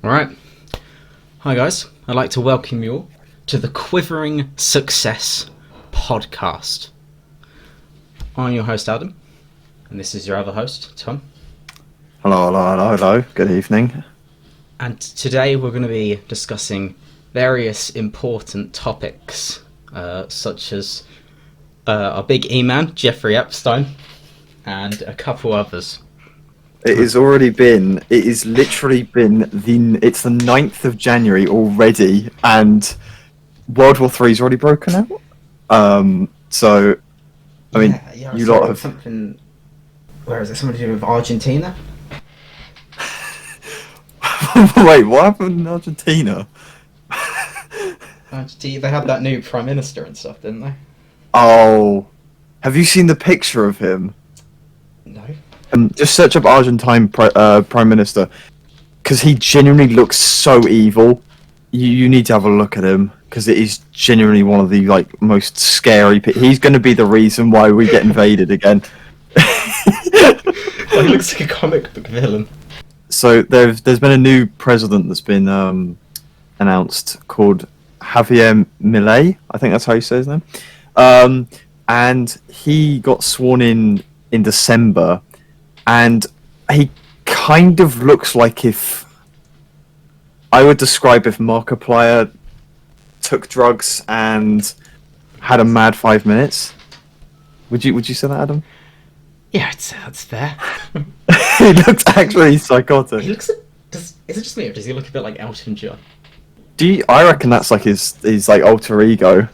Alright. Hi guys, I'd like to welcome you all to the Quivering Success podcast. I'm your host Adam, and this is your other host, Tom. Hello. Good evening. And today we're going to be discussing various important topics, such as our big E-man, Jeffrey Epstein, and a couple others. It is literally been it's the 9th of January already, and World War III's already broken out. So, I mean, yeah, you lot have... something... Where is it? Something to do with Argentina? Wait, what happened in Argentina? They had that new prime minister and stuff, didn't they? Oh, have you seen the picture of him? No. Just search up Argentine prime minister, because he genuinely looks so evil. You need to have a look at him, because it is genuinely one of the most scary. He's going to be the reason why we get invaded again. He looks like a comic book villain. So there's been a new president that's been announced called Javier Milei. I think that's how you say his name. And he got sworn in December. And he kind of looks like if Markiplier took drugs and had a mad 5 minutes. Would you say that, Adam? Yeah, that's fair. He looks actually psychotic. He looks. Is it just me, or does he look a bit like Elton John? I reckon that's like his alter ego.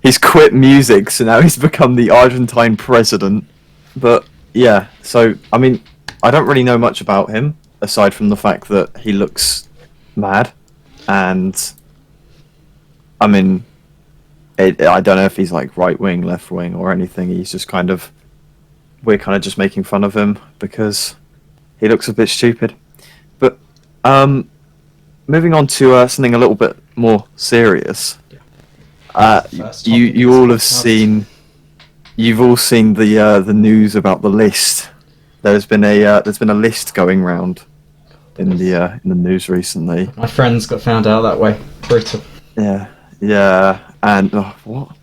He's quit music, so now he's become the Argentine president. But yeah, so I mean, I don't really know much about him aside from the fact that he looks mad, and I mean, I don't know if he's like right wing, left wing, or anything. He's just we're kind of just making fun of him because he looks a bit stupid. But moving on to something a little bit more serious. You all have seen. You've all seen the news about the list. There's been a list going round in the news recently. My friends got found out that way. Brutal. Yeah, and what?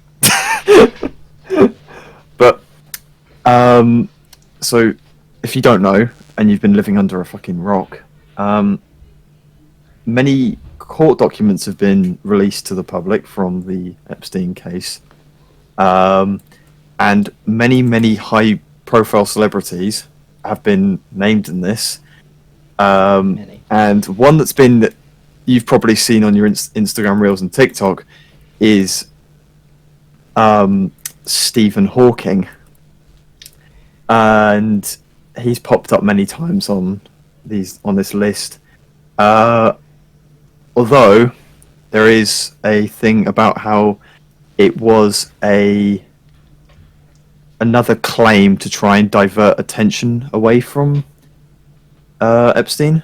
But so if you don't know and you've been living under a fucking rock, many court documents have been released to the public from the Epstein case. And many high-profile celebrities have been named in this. And one that you've probably seen on your Instagram Reels and TikTok is Stephen Hawking. And he's popped up many times on this list. Although there is a thing about how it was another claim to try and divert attention away from Epstein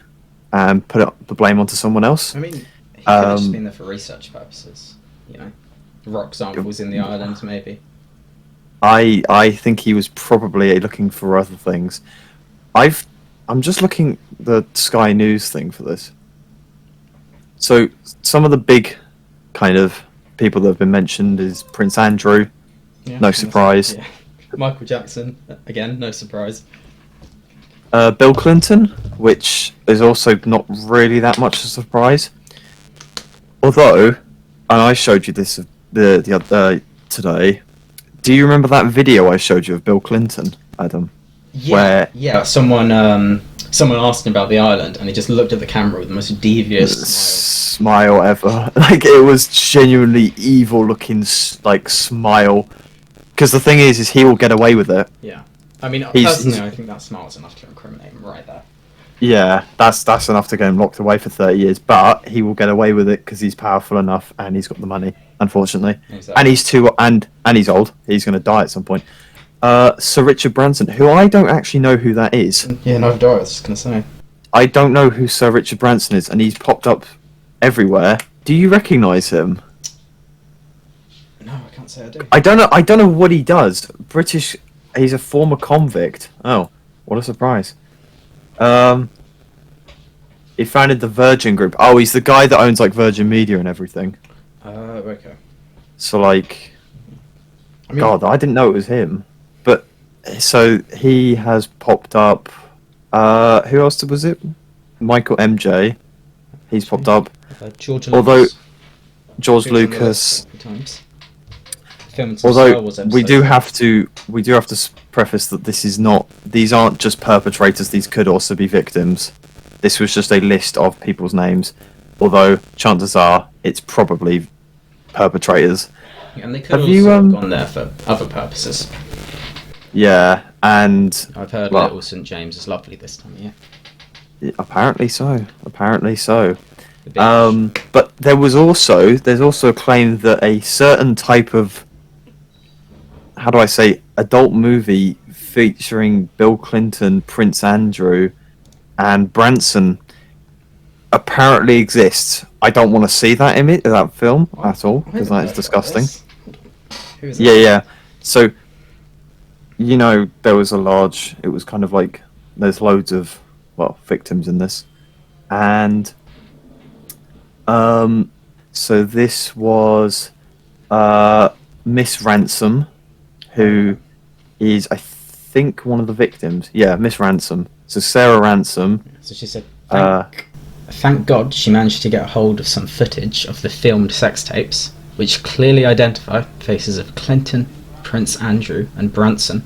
and put the blame onto someone else. I mean, he could have just been there for research purposes, rock samples in the islands, maybe. I think he was probably looking for other things. I'm just looking the Sky News thing for this. So some of the big kind of people that have been mentioned is Prince Andrew. Yeah, no surprise. Yeah. Michael Jackson, again, no surprise. Bill Clinton, which is also not really that much a surprise. Although, and I showed you this the other today. Do you remember that video I showed you of Bill Clinton, Adam? Yeah. Someone asked him about the island, and he just looked at the camera with the most devious smile ever. Like, it was genuinely evil-looking, smile. Because the thing is he will get away with it. Yeah. I mean, personally, I think that smile's enough to incriminate him right there. Yeah, that's enough to get him locked away for 30 years. But he will get away with it because he's powerful enough and he's got the money, unfortunately. Exactly. And he's and he's old. He's going to die at some point. Sir Richard Branson, who I don't actually know who that is. Yeah, neither do I. I was just going to say. I don't know who Sir Richard Branson is, and he's popped up everywhere. Do you recognise him? No, I can't say I do. I don't know what he does. British. He's a former convict. Oh, what a surprise. He founded the Virgin Group. Oh, he's the guy that owns like Virgin Media and everything. Okay. So like, I mean, God, I didn't know it was him. But so he has popped up. Who else was it? Michael MJ. He's popped up. George Although Lucas. George Who's on the list Lucas. a couple times. Filming some Although Star Wars we episodes. do have to preface that this is not. These aren't just perpetrators. These could also be victims. This was just a list of people's names. Although chances are it's probably perpetrators. And they could Have also you, have gone there for other purposes. Yeah, and I've heard well, Little St James is lovely this time of year. apparently so. Apparently so. The beach. But there's also a claim that a certain type of, how do I say, adult movie featuring Bill Clinton, Prince Andrew, and Branson apparently exists. I don't want to see that film at all because that is disgusting. Who is Yeah, it? yeah. So, there was it was kind of like, there's loads of, victims in this. And, so this was, Miss Ransom, who is, I think, one of the victims. Yeah, Miss Ransom. So Sarah Ransom. So she said, thank God she managed to get a hold of some footage of the filmed sex tapes, which clearly identify faces of Clinton, Prince Andrew, and Branson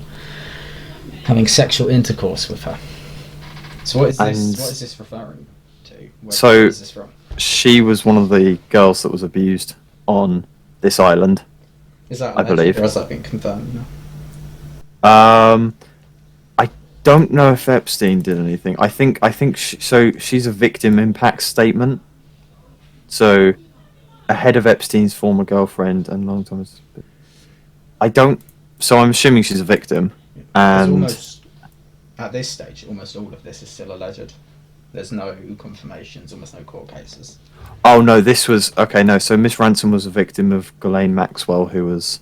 having sexual intercourse with her. So what is this referring to? Where is this from? She was one of the girls that was abused on this island. Is that I believe. Or has that been confirmed now? I don't know if Epstein did anything. I think she's a victim impact statement. So, ahead of Epstein's former girlfriend and long time. So I'm assuming she's a victim. And at this stage, almost all of this is still alleged. There's no confirmations, almost no court cases. Oh no, this was okay. No, so Miss Ransom was a victim of Ghislaine Maxwell, who was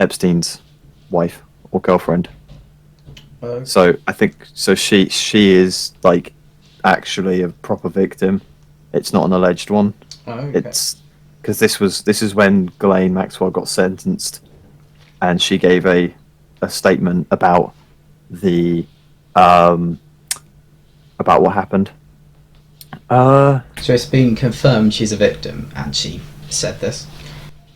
Epstein's wife or girlfriend. So I think she is like actually a proper victim. It's not an alleged one. Okay. It's because this is when Ghislaine Maxwell got sentenced, and she gave a statement about the about what happened. So it's been confirmed she's a victim, and she said this.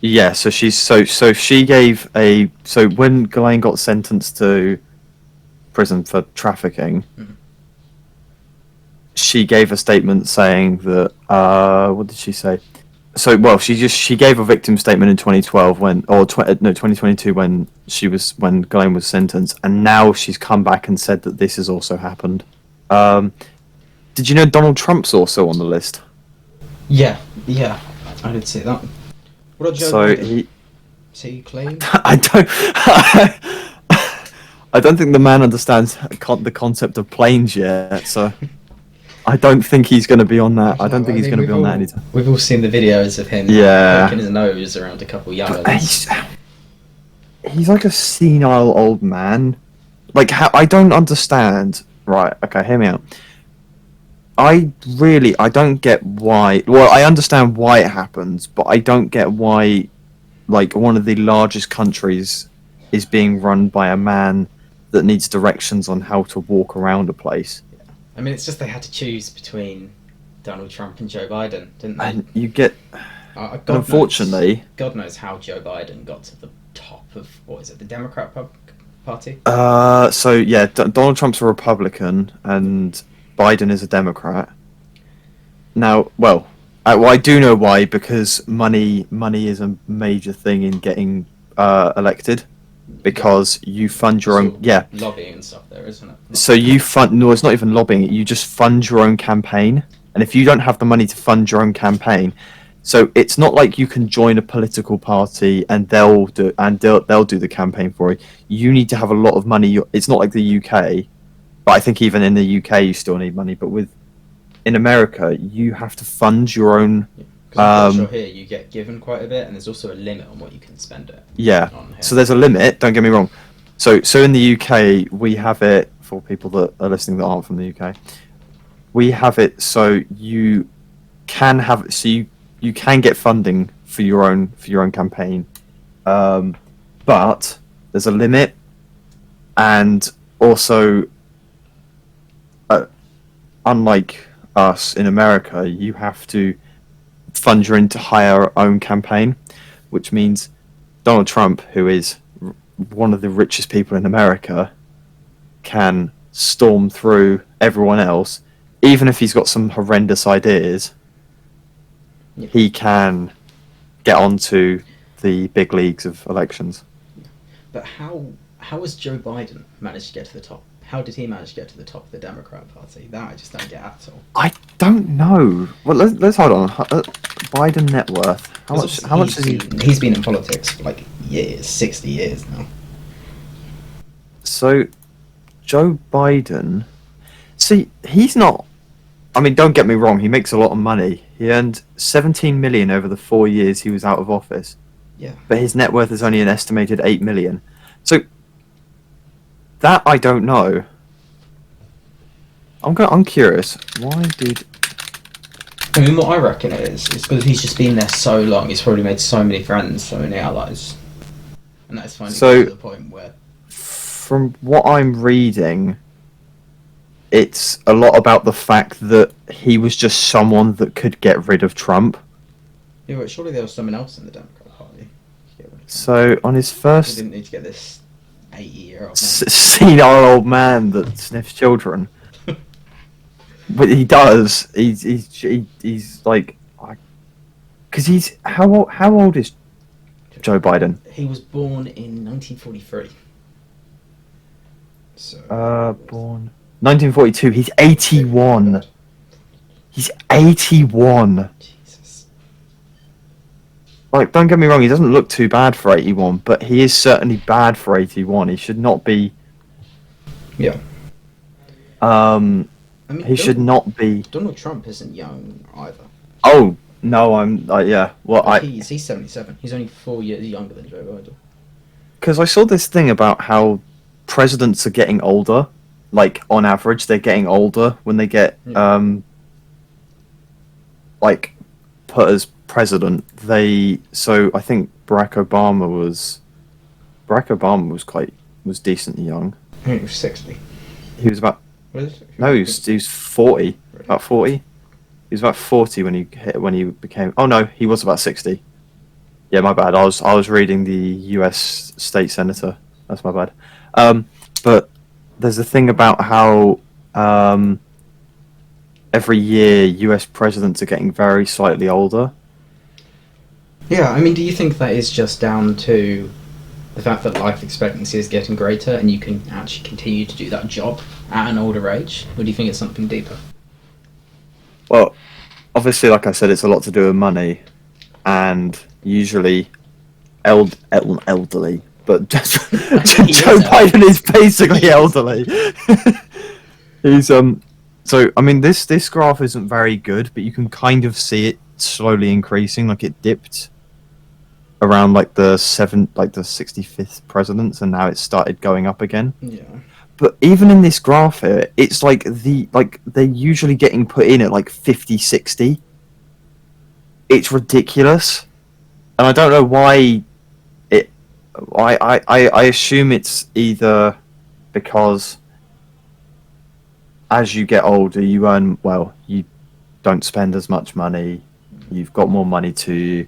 Yeah, so she gave when Ghislaine got sentenced to prison for trafficking, she gave a statement saying that what did she say? So she gave a victim statement in 2012 2022 when Ghislaine was sentenced, and now she's come back and said that this has also happened. Did you know Donald Trump's also on the list? Yeah, I did see that. What about Joe Biden? Is he clean? I don't think the man understands the concept of planes yet, so I don't think he's going to be on that. I don't think he's going to be on that anytime. We've all seen the videos of him poking his nose around a couple young ones. He's like a senile old man. Like, I don't understand. Right, okay, hear me out. I don't get why. Well, I understand why it happens, but I don't get why, like, one of the largest countries is being run by a man that needs directions on how to walk around a place. Yeah. I mean, it's just they had to choose between Donald Trump and Joe Biden, didn't they? And you get... unfortunately... God knows how Joe Biden got to the top of, the Democrat Party? Donald Trump's a Republican, and Biden is a Democrat. Now, I do know why, because money is a major thing in getting elected, because you fund your own lobbying and stuff there, isn't it? So it's not even lobbying, you just fund your own campaign, and if you don't have the money to fund your own campaign, so it's not like you can join a political party and they'll do the campaign for you. You need to have a lot of money. It's not like the UK, but I think even in the UK you still need money. But in America, you have to fund your own. Because I'm here you get given quite a bit, and there's also a limit on what you can spend it. Yeah. So there's a limit. Don't get me wrong. So in the UK we have it, for people that are listening that aren't from the UK. we have it so you can have so you can get funding for your own campaign, but there's a limit, and also, unlike us in America, you have to fund your entire own campaign, which means Donald Trump, who is one of the richest people in America, can storm through everyone else, even if he's got some horrendous ideas. Yeah. He can get onto the big leagues of elections. But how has Joe Biden managed to get to the top? How did he manage to get to the top of the Democrat Party? That I just don't get at all. I don't know. Well, let's hold on. Biden net worth. How much is he? He's been in politics for like years, 60 years now. So, Joe Biden. See, he's not. I mean, don't get me wrong. He makes a lot of money. He earned 17 million over the 4 years he was out of office. Yeah. But his net worth is only an estimated 8 million. So that I don't know. I'm curious. Why did? I mean, what I reckon it is because he's just been there so long. He's probably made so many friends, so many allies, and that's finally to the point where. From what I'm reading, it's a lot about the fact that he was just someone that could get rid of Trump. Yeah, but surely there was someone else in the Democrat Party. So on his He first didn't need to get this 80-year-old man. senile old man that sniffs children. But he does. He's like, because he's how old is Joe Biden? He was born in 1943. So. Born 1942. He's 81. He's 81. Jesus. Like, don't get me wrong. He doesn't look too bad for 81, but he is certainly bad for 81. He should not be. Yeah. I mean, he should not be. Donald Trump isn't young either. Oh no, I'm. Yeah. Well, he's 77. He's only 4 years younger than Joe Biden. Because I saw this thing about how presidents are getting older. Like, on average, they're getting older when they get like put as president. So I think Barack Obama was decently young. I think he was 60. He was about. No, he was 40. Really? About 40. He was about 40 when he became. Oh no, he was about 60. Yeah, my bad. I was reading the U.S. state senator. That's my bad. But there's a thing about how every year U.S. presidents are getting very slightly older. Yeah, I mean, do you think that is just down to the fact that life expectancy is getting greater and you can actually continue to do that job at an older age? Or do you think it's something deeper? Well, obviously, like I said, it's a lot to do with money, and usually elderly. But just Joe Biden is basically elderly. He's So I mean, this graph isn't very good, but you can kind of see it slowly increasing. Like, it dipped around like the 65th presidents, and now it's started going up again. Yeah. But even in this graph here, it's like they're usually getting put in at like 50, 60. It's ridiculous, and I don't know why. I assume it's either because as you get older, you earn well. You don't spend as much money. You've got more money to.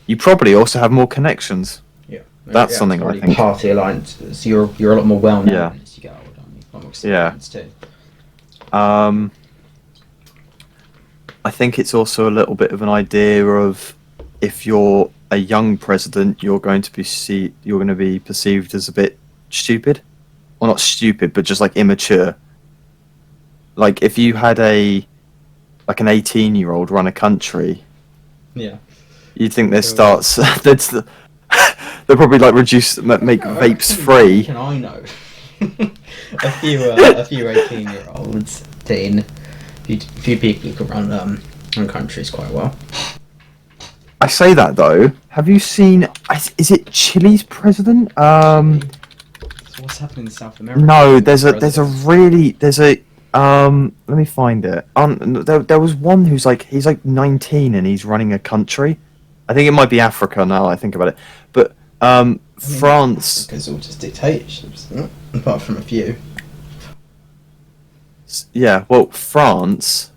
You probably also have more connections. Yeah, that's something I think. Party alliances. You're a lot more well known Yeah. as you get older. I mean, a lot more Yeah. experience too. I think it's also a little bit of an idea of if you're a young president, you're going to be perceived as a bit stupid, well, not stupid, but just like immature. Like, if you had an 18-year-old run a country, Yeah. you'd think they'll probably like make vapes free. Can I know? a few 18-year-olds, a few people who can run countries quite well. I say that though. Have you seen? Is it Chile's president? So what's happening in South America? No, there's a Let me find it. There was one who's like he's like 19 and he's running a country. I think it might be Africa now that I think about it. But France. Because all just dictatorships, isn't it? Apart from a few. Yeah, well, France.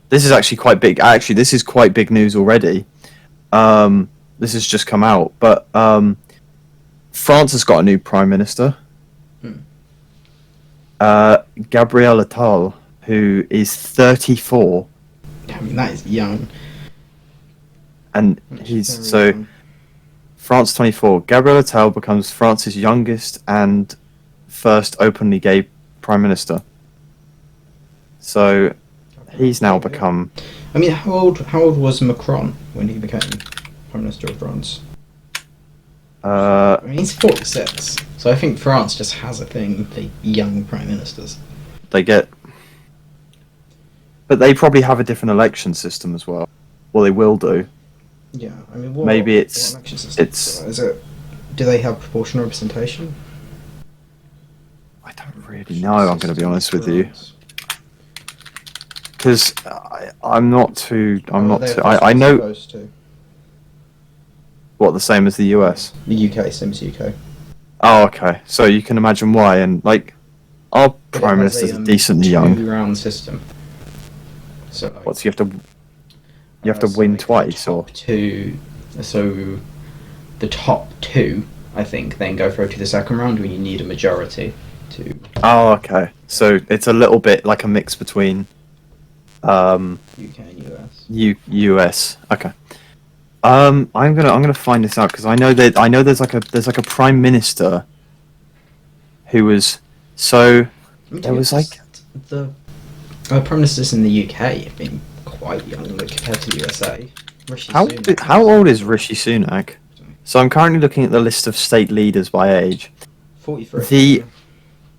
This is actually quite big. Actually, this is quite big news already. This has just come out, but France has got a new prime minister. Gabriel Attal, who is 34. I mean, that is young. And he's so young. France 24. Gabriel Attal becomes France's youngest and first openly gay prime minister. So he's now become. I mean, how old was Macron when he became prime minister of France? I mean, he's 46, so I think France just has a thing for young prime ministers. They get, but they probably have a different election system as well. Well, they will do. Yeah, I mean, maybe what election system is it? Do they have proportional representation? I don't really know. I'm going to be honest with you, because I'm not too. I know. What, the same as the US? The UK, same as the UK. Oh, okay. So you can imagine why, and like, our prime ministers are decently young. Two-round system. So like, what? So you have to win twice, or two? So the top two, I think, then go through to the second round when you need a majority to. Oh, okay. So it's a little bit like a mix between UK and US. US. Okay. I'm gonna find this out because I know there's like a prime minister who was so there was like the prime ministers in the UK have been quite young compared to the USA. How old is Rishi Sunak? So I'm currently looking at the list of state leaders by age. 43.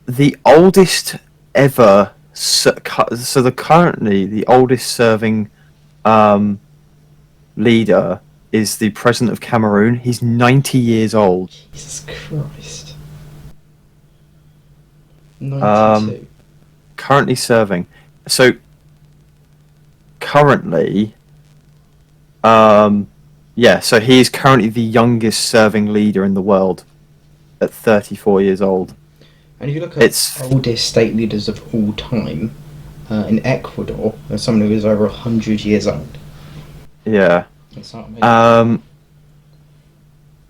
The oldest ever currently the oldest serving leader is the president of Cameroon. He's 90 years old. Jesus Christ. 92. Currently serving. So, currently, so he is currently the youngest serving leader in the world at 34 years old. And if you look at oldest state leaders of all time, in Ecuador, there's someone who is over 100 years old. Yeah. The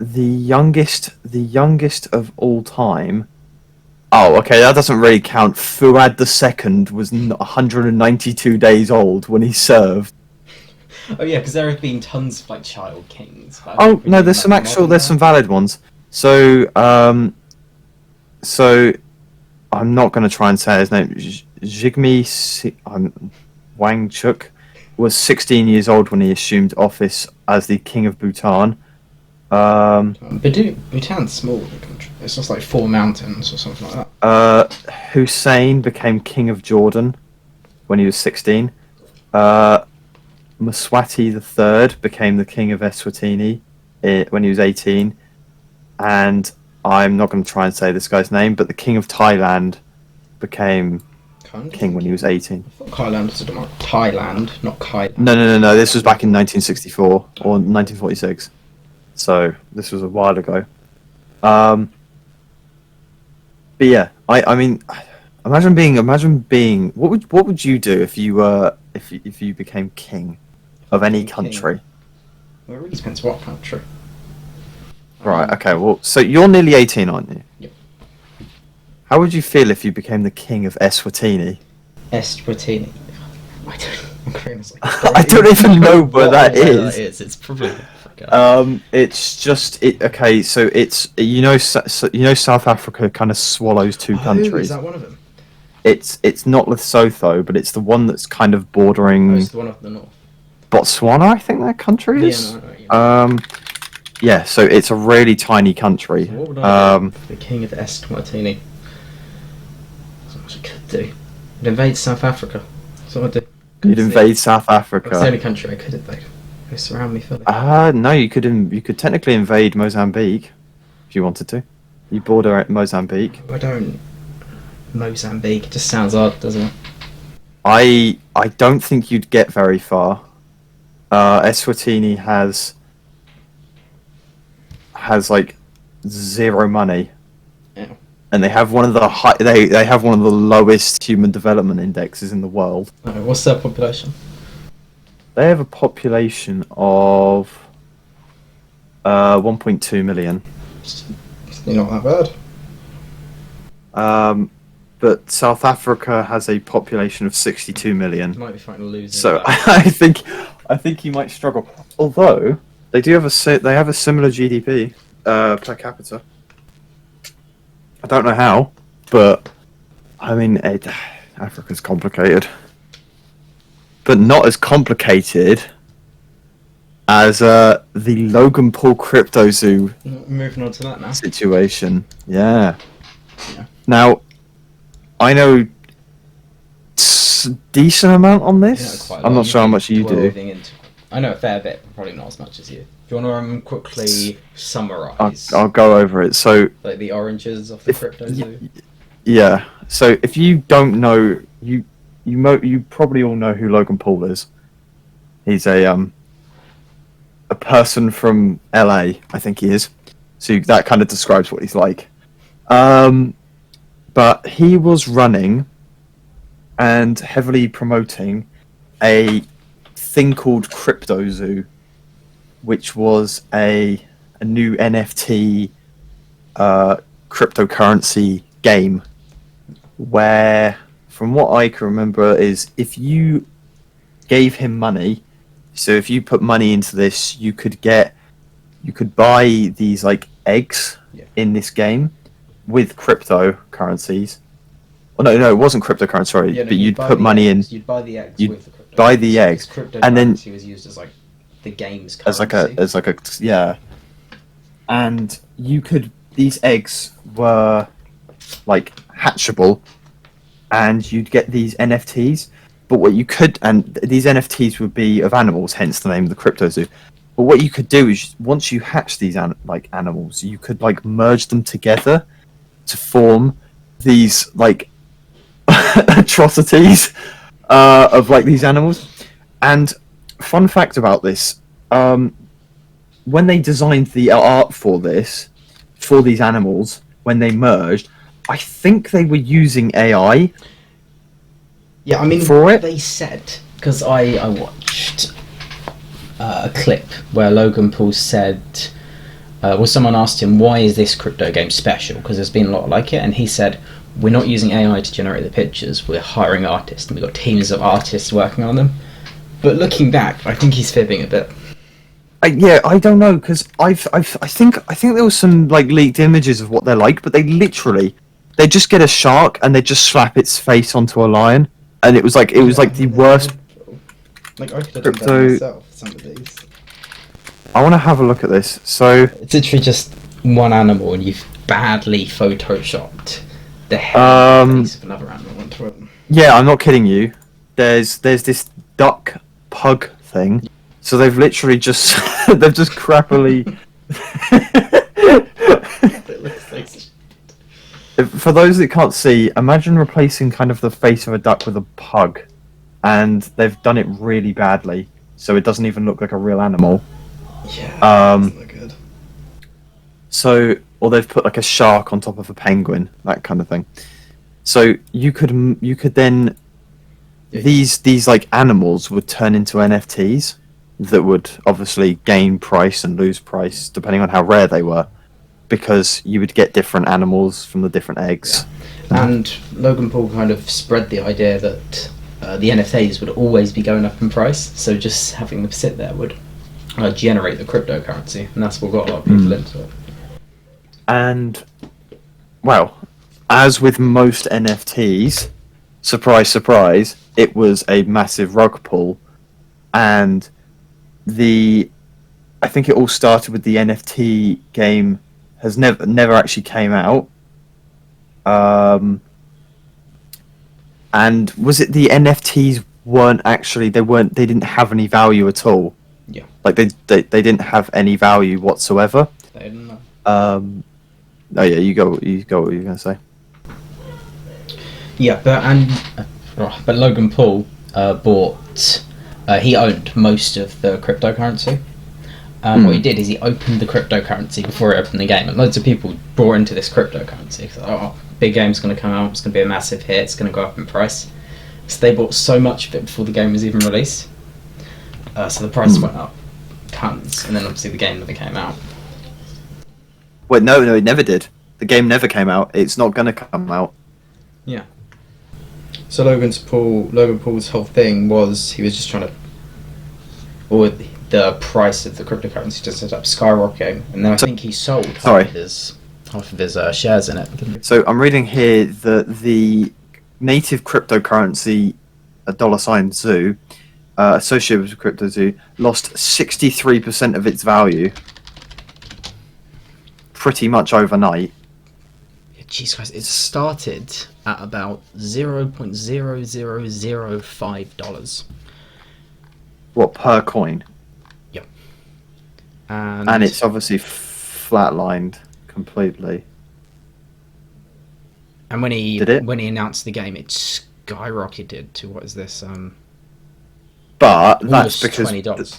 youngest of all time. Oh, okay, that doesn't really count. Fuad II was 192 days old when he served. Oh yeah, because there have been tons of like child kings. Oh no, there's some valid ones. So I'm not going to try and say his name. Jigme Wangchuk was 16 years old when he assumed office as the king of Bhutan. But Bhutan's small, the country. It's just like 4 mountains or something like that. Hussein became king of Jordan when he was 16. Mswati III became the king of Eswatini when he was 18. And I'm not going to try and say this guy's name, but the king of Thailand became king when he was 18. I thought Thailand was Thailand, not Thailand. No. This was back in 1964 or 1946. So this was a while ago. But yeah, I mean, imagine being. What would you do if you if you became king of any country? Well, it really depends what country. Right. Okay. Well, so you're nearly 18, aren't you? Yep. How would you feel if you became the king of Eswatini? Eswatini. I don't even know where that is. It's probably. It's just okay. So it's South Africa kind of swallows two countries. Is that one of them? It's not Lesotho, but it's the one that's kind of bordering. It's the one up the north. Botswana, I think that country is. Yeah. So it's a really tiny country. So what would I do? The king of Eswatini. That's what I could do. I'd invade South Africa. That's what I'd do. You'd invade South Africa. That's the only country I could invade. They surround me fully. No, you could technically invade Mozambique if you wanted to. You border at Mozambique. I don't Mozambique. It just sounds odd, doesn't it? I don't think you'd get very far. Eswatini has like zero money, Yeah. and they have one of the they have one of the lowest human development indexes in the world. What's their population? They have a population of 1.2 million. It's not that bad. But South Africa has a population of 62 million. You might be fighting losing. So I think you might struggle. Although they do have a similar GDP per capita. I don't know how, but I mean, Africa's complicated, but not as complicated as the Logan Paul Crypto Zoo Moving on to that now. situation. Yeah. Yeah. Now, I know decent amount on this. Quite a I'm lot. not sure how much you do. I know a fair bit, but probably not as much as you. Do you want to quickly summarise? I'll go over it. So, like the oranges of the crypto zoo. Yeah. So if you don't know, you probably all know who Logan Paul is. He's a person from LA, I think he is. So that kind of describes what he's like. But he was running and heavily promoting a thing called Crypto Zoo, which was a new NFT cryptocurrency game where, from what I can remember, is if you gave him money, so if you put money into this, you could buy these like eggs in this game with cryptocurrencies. Oh no, it wasn't cryptocurrency. Sorry, but you'd put money in. You'd buy the eggs. You'd with the crypto. buy the eggs, and then Cryptocurrency was used as like the game's currency. as like a yeah, and these eggs were like hatchable, and you'd get these NFTs. But what you could, and these NFTs would be of animals, hence the name of the Crypto Zoo. But what you could do is, once you hatch these animals, you could like merge them together to form these like atrocities of like these animals. And fun fact about this, when they designed the art for these animals, when they merged, I think they were using AI. Yeah, I mean, for it? They said, because I watched a clip where Logan Paul said, someone asked him, why is this crypto game special? Because there's been a lot like it, and he said, we're not using AI to generate the pictures, we're hiring artists, and we've got teams of artists working on them. But looking back, I think he's fibbing a bit. Yeah, I don't know, because I think there was some like leaked images of what they're like, but they just get a shark and they just slap its face onto a lion, and it was like the worst. Like I could have crypto... done that myself. Some of these. I want to have a look at this. So it's literally just one animal, and you've badly photoshopped the head and face of another animal onto it. Yeah, I'm not kidding you. There's this duck pug thing. So they've literally just they've just crappily. It looks like... For those that can't see, imagine replacing kind of the face of a duck with a pug, and they've done it really badly, so it doesn't even look like a real animal. Yeah, doesn't look good. So, or they've put like a shark on top of a penguin, that kind of thing. So you could then these like animals would turn into NFTs that would obviously gain price and lose price depending on how rare they were, because you would get different animals from the different eggs. Yeah. And Logan Paul kind of spread the idea that the NFTs would always be going up in price, so just having them sit there would generate the cryptocurrency, and that's what got a lot of people into it. And, well, as with most NFTs, surprise, surprise, it was a massive rug pull, and I think it all started with the NFT game has never actually came out. And was it the NFTs they didn't have any value at all? Yeah. Like they didn't have any value whatsoever. They didn't know. Oh yeah, you go what you're gonna say. Yeah, but Logan Paul bought. He owned most of the cryptocurrency. What he did is he opened the cryptocurrency before he opened the game, and loads of people brought into this cryptocurrency. So, big game's going to come out. It's going to be a massive hit. It's going to go up in price. So they bought so much of it before the game was even released. So the price went up tons, and then obviously the game never came out. Wait, no, it never did. The game never came out. It's not going to come out. Yeah. So Logan Paul's whole thing was he was just trying to, or the price of the cryptocurrency just ended up skyrocketing, and then I think he sold half of his shares in it. So I'm reading here that the native cryptocurrency, $Zoo, associated with Crypto Zoo, lost 63% of its value, pretty much overnight. Jesus Christ! It started at about $0.0005. What, per coin? Yep. And it's obviously flatlined completely. And when he announced the game, it skyrocketed to what is this? But that's because $20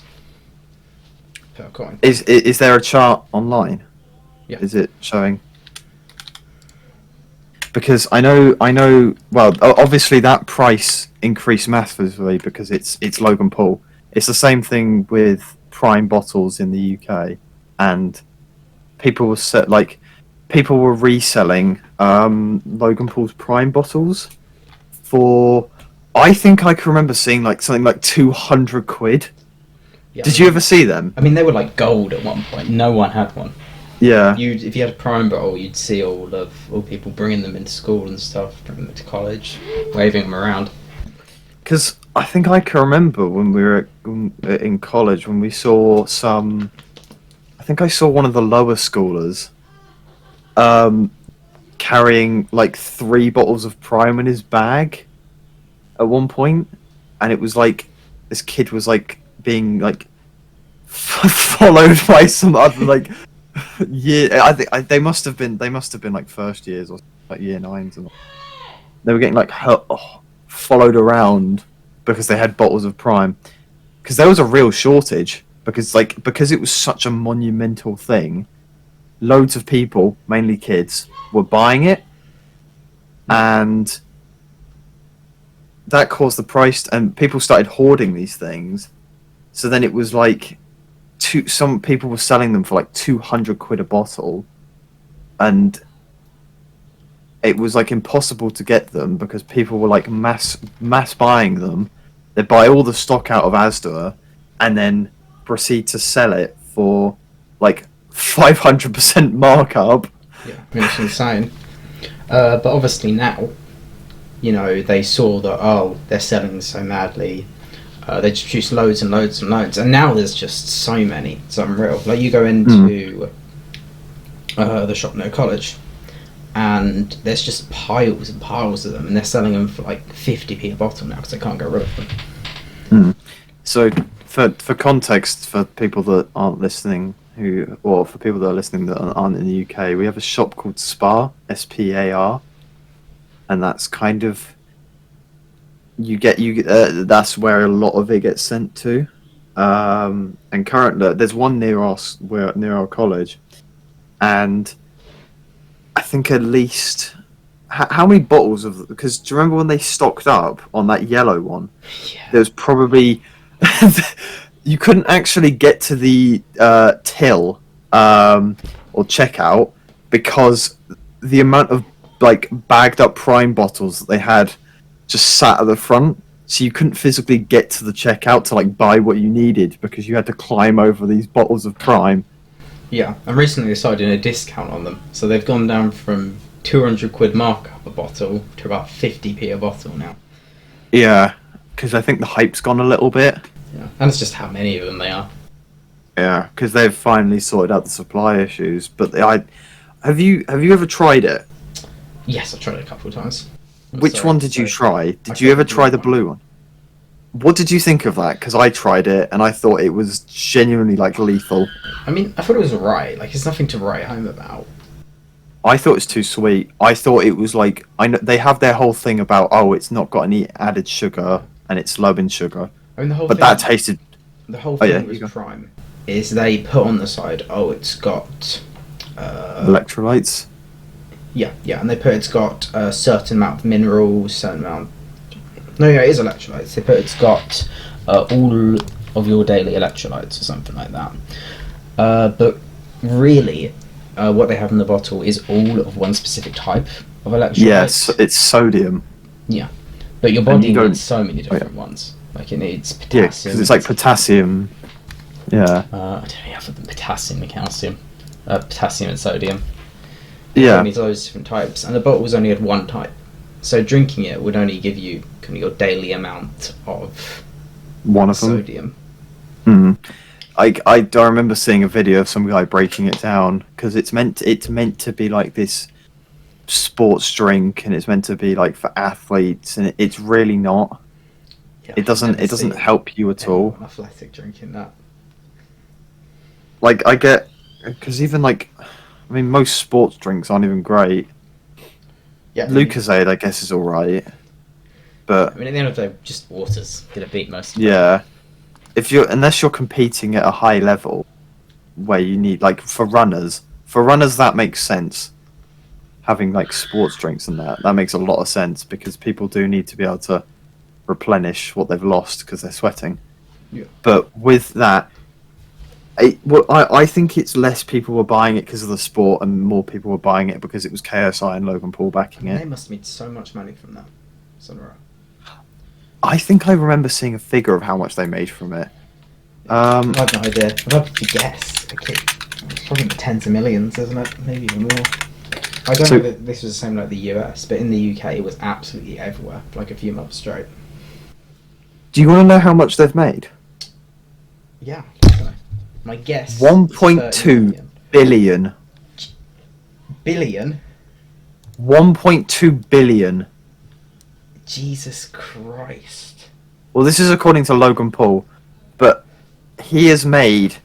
per coin. Is there a chart online? Yeah. Is it showing? Because I know. Well, obviously that price increased massively because it's Logan Paul. It's the same thing with Prime bottles in the UK, and people were reselling Logan Paul's Prime bottles for. I think I can remember seeing something like 200 quid. Yeah, Did you ever see them? I mean, they were like gold at one point. No one had one. Yeah. If you had a Prime bottle, you'd see all people bringing them into school and stuff, bringing them to college, waving them around. Because I think I can remember when we were in college when we saw some. I think I saw one of the lower schoolers carrying 3 bottles of Prime in his bag at one point, and it was this kid was being followed by some other I think they must have been first years or year 9s, and they were getting followed around because they had bottles of Prime, because there was a real shortage because it was such a monumental thing. Loads of people, mainly kids, were buying it, and that caused the price, and people started hoarding these things. So then it was some people were selling them for 200 quid a bottle, and it was impossible to get them because people were mass buying them. They'd buy all the stock out of Asda and then proceed to sell it for 500% markup. Yeah, I mean, it's insane. But obviously now, they saw that they're selling so madly. They just produce loads and loads and loads, and now there's just so many. It's unreal. You go into the shop near college, and there's just piles and piles of them, and they're selling them for 50p a bottle now because they can't get rid of them. So, for context, for people that aren't listening, for people that are listening that aren't in the UK, we have a shop called Spar, SPAR, and that's kind of. That's where a lot of it gets sent to, and currently there's one near our college, and I think at least how many bottles of, because do you remember when they stocked up on that yellow one? Yeah. There was probably you couldn't actually get to the till or checkout because the amount of bagged up Prime bottles that they had just sat at the front, so you couldn't physically get to the checkout to buy what you needed because you had to climb over these bottles of Prime. Yeah, and recently they started doing a discount on them, so they've gone down from 200 quid markup a bottle to about 50p a bottle now. Yeah, because I think the hype's gone a little bit. Yeah, and it's just how many of them there are. Yeah, because they've finally sorted out the supply issues. But have you ever tried it? Yes, I've tried it a couple of times. Which one did you try? Did you ever try the blue one? What did you think of that? Because I tried it and I thought it was genuinely lethal. I mean, I thought it was alright. It's nothing to write home about. I thought it was too sweet. I thought it was like I know they have their whole thing about it's not got any added sugar and it's low in sugar, I mean, but that tasted. the whole Oh, yeah, thing you go. with Prime is they put on the side, it's got Electrolytes. yeah, and they put it's got a certain amount of minerals, certain amount. No, it is electrolytes. They put it's got all of your daily electrolytes or something like that. But really, what they have in the bottle is all of one specific type of electrolytes. Yes, it's sodium. But your body you don't- needs so many different ones. Like it needs Yeah, potassium. because it's like potassium. Yeah. I don't know other than potassium and calcium. Potassium and sodium. Yeah. It needs loads of different types, and the bottles only had one type. So drinking it would only give you kind of your daily amount of One of them. sodium. Mm. I remember seeing a video of some guy breaking it down because it's meant to be like this sports drink and it's meant to be like for athletes and it's really not. Yeah, It doesn't help you at all. Athletic drinking that. Like I get because even like I mean most sports drinks aren't even great. Yeah, Lucozade I guess is all right, but I mean, at the end of the day, just water's gonna beat most. Of yeah, unless you're competing at a high level, where you need like for runners that makes sense. Having like sports drinks and that makes a lot of sense because people do need to be able to replenish what they've lost because they're sweating. Yeah. But with that, I think it's less people were buying it because of the sport and more people were buying it because it was KSI and Logan Paul backing They it. must have made so much money from that. Sonora. I think I remember seeing a figure of how much they made from it. I have no idea. I'd have to guess. Okay. It's probably in the tens of millions, isn't it? Maybe even more. I don't know that this was the same like the US, but in the UK it was absolutely everywhere for like a few months straight. Do you want to know how much they've made? Yeah. I don't know. My guess. 1.2 billion. Billion? 1.2 billion. Jesus Christ. Well, this is according to Logan Paul, but he has made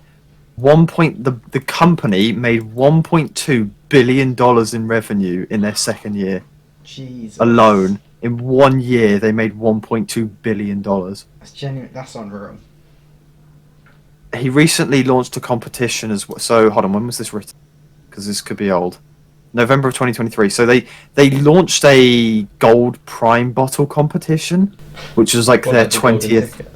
the company made 1.2 billion dollars in revenue in their second year. Jesus. Alone. In 1 year, they made $1.2 billion. That's genuine. That's unreal. He recently launched a competition as well. So, hold on, when was this written? Because this could be old. November of 2023. So they launched a gold prime bottle competition, which was like their 20th.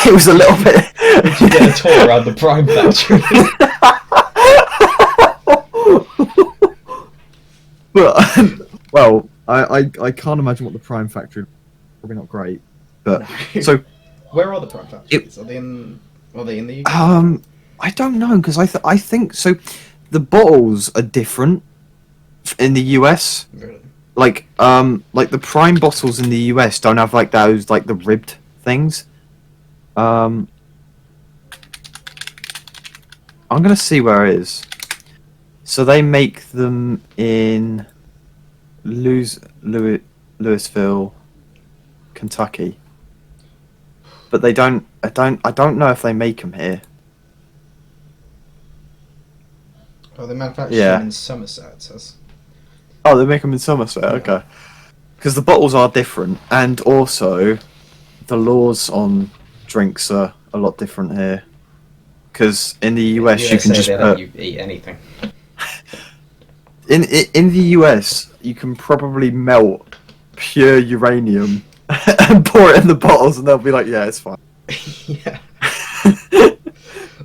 It was a little bit. Did you get a tour around the Prime factory? But well, I can't imagine what the prime factory. Probably not great, but No. so Where are the Prime factories? Are they in the UK? I don't know because I think so. The bottles are different in the US. Really? Like the prime bottles in the US don't have like those like the ribbed things. I'm gonna see where it is. So they make them in Louisville, Kentucky, but they don't. I don't know if they make them here. Oh, they manufacture Yeah. them in Somerset, it says. Oh, they make them in Somerset. Yeah. Okay, because the bottles are different, and also the laws on drinks are a lot different here. Because in the US, you can just they let put, you eat anything. in the US you can probably melt pure uranium and pour it in the bottles, and they'll be like, "Yeah, it's fine." Yeah.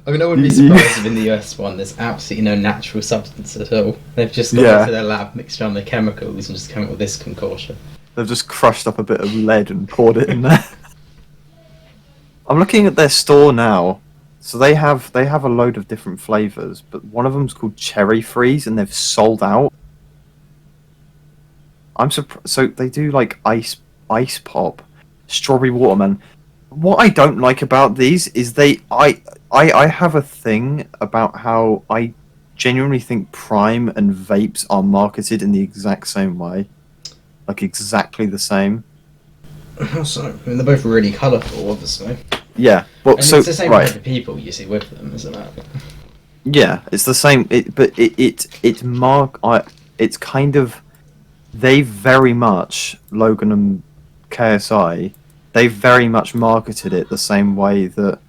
I mean, I wouldn't be surprised if in the US one there's absolutely no natural substance at all. They've just gone Yeah. into their lab, mixed around the chemicals, and just come up with this concoction. They've just crushed up a bit of lead and poured it in there. I'm looking at their store now. So they have a load of different flavors, but one of them's called Cherry Freeze, and they've sold out. I'm surprised. So they do like ice pop, strawberry watermelon. What I don't like about these is I have a thing about how I genuinely think Prime and vapes are marketed in the exact same way, like exactly the same. How so? I mean, they're both really colourful, obviously. Yeah, well, And so it's the same right. type of people you see with them, isn't it? Yeah, it's the same. It's kind of they very much Logan and KSI. They very much marketed it the same way that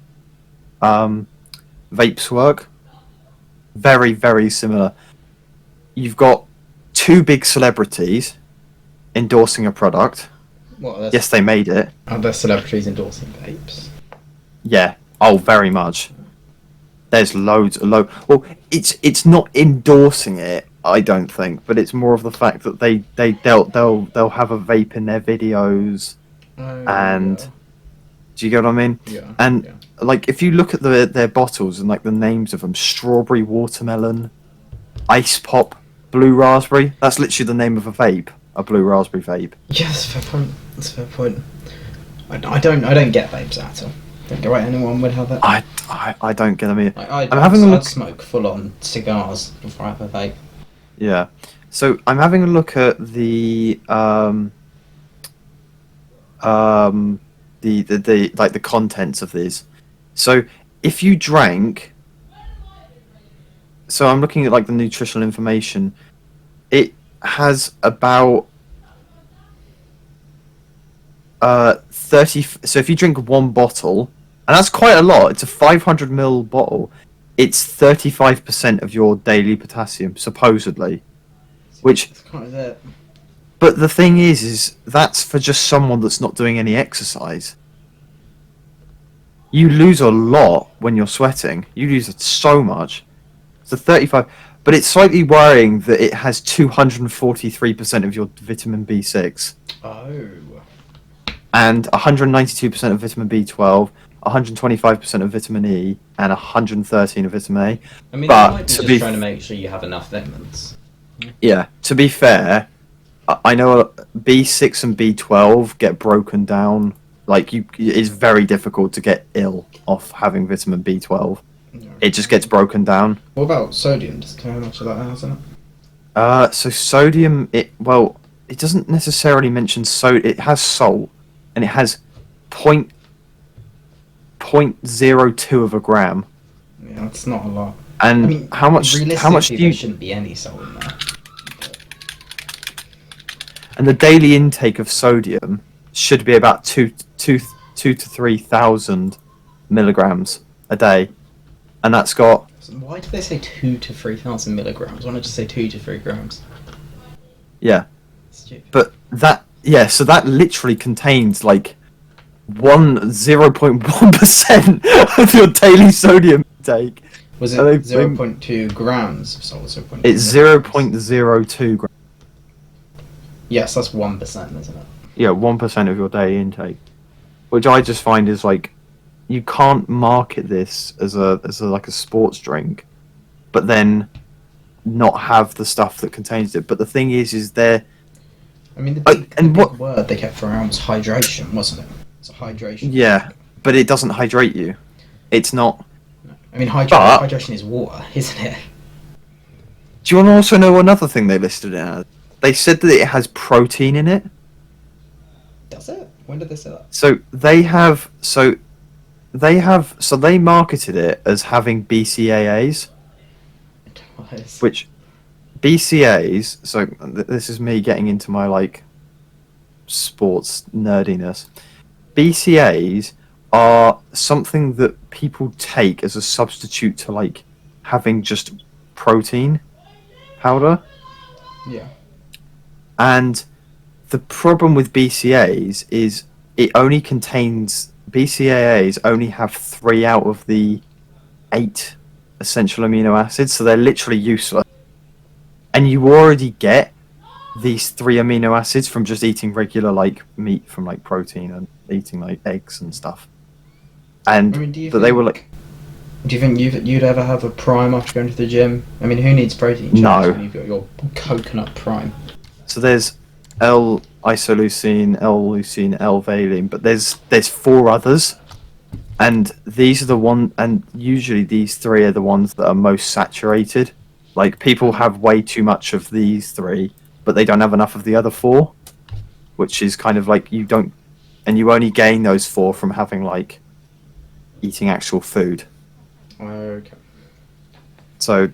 vapes work. Very very similar. You've got two big celebrities endorsing a product. What? Yes, they made it. Are there celebrities endorsing vapes? Yeah. Oh, very much. There's loads. Well, it's not endorsing it. I don't think, but it's more of the fact that they'll have a vape in their videos, Oh, and yeah. do you get what I mean? Yeah. And yeah. like if you look at their bottles and like the names of them, strawberry watermelon, ice pop, blue raspberry. That's literally the name of a vape, a blue raspberry vape. Yeah, that's a fair point. That's a fair point. I don't get vapes at all. Don't get why anyone would have it. I don't get. I mean, I'd having a look. smoke full on cigars before I have a vape. Yeah. So I'm having a look at the like the contents of these. So if you drank, so I'm looking at like the nutritional information. It has about 30. So if you drink one bottle, and that's quite a lot. It's a 500 ml bottle. It's 35% of your daily potassium, supposedly. Which, That's kind of it. but the thing is that's for just someone that's not doing any exercise. You lose a lot when you're sweating. You lose so much. So 35, but it's slightly worrying that it has 243% of your vitamin B6 Oh. and 192% of vitamin B12, 125% of vitamin E, and 113 of vitamin A. I mean, But they might be to just be trying to make sure you have enough vitamins. Yeah, to be fair, I know B6 and B12 get broken down. Like it's very difficult to get ill off having vitamin B12. It just gets broken down. What about sodium? Just how much of that has in it? So sodium, it doesn't necessarily mention it has salt, and it has point 0.02 of a gram. Yeah, that's not a lot. And I mean, how much do realistically, you? there shouldn't be any salt in there. And the daily intake of sodium should be about 2 to 3,000 milligrams a day, and that's got. So why do they say 2,000 to 3,000 milligrams? Why not just say 2 to 3 grams? Yeah, Stupid. but so that literally contains like 0.1% of your daily sodium intake. Was it And 0.2 grams of salt? 0.2 It's milligrams? 0.02 grams. Yes, that's 1%, isn't it? Yeah, 1% of your daily intake, which I just find is like, you can't market this as a like a sports drink, but then not have the stuff that contains it. But the thing is there. I mean, the And big what- word they kept throwing around was hydration, wasn't it? It's a hydration. Yeah, but it doesn't hydrate you. It's not. I mean, But- hydration is water, isn't it? Do you want to also know another thing they listed it as? They said that it has protein in it. Does it? When did they say that? So they marketed it as having BCAAs, which BCAAs. So this is me getting into my like sports nerdiness. BCAAs are something that people take as a substitute to like having just protein powder. Yeah. And the problem with BCAAs is BCAAs only have 3 out of the 8 essential amino acids, so they're literally useless. And you already get these 3 amino acids from just eating regular like meat from like protein and eating like eggs and stuff. And I mean, they were like, do you think you'd ever have a prime after going to the gym? I mean, who needs protein shakes No. when you've got your coconut prime? so there's L-isoleucine, L-leucine, L-valine, but there's 4 others, and these are the one, and usually these 3 are the ones that are most saturated. Like people have way too much of these 3, but they don't have enough of the other 4, which is kind of like you only gain those 4 from having like eating actual food. Okay. So,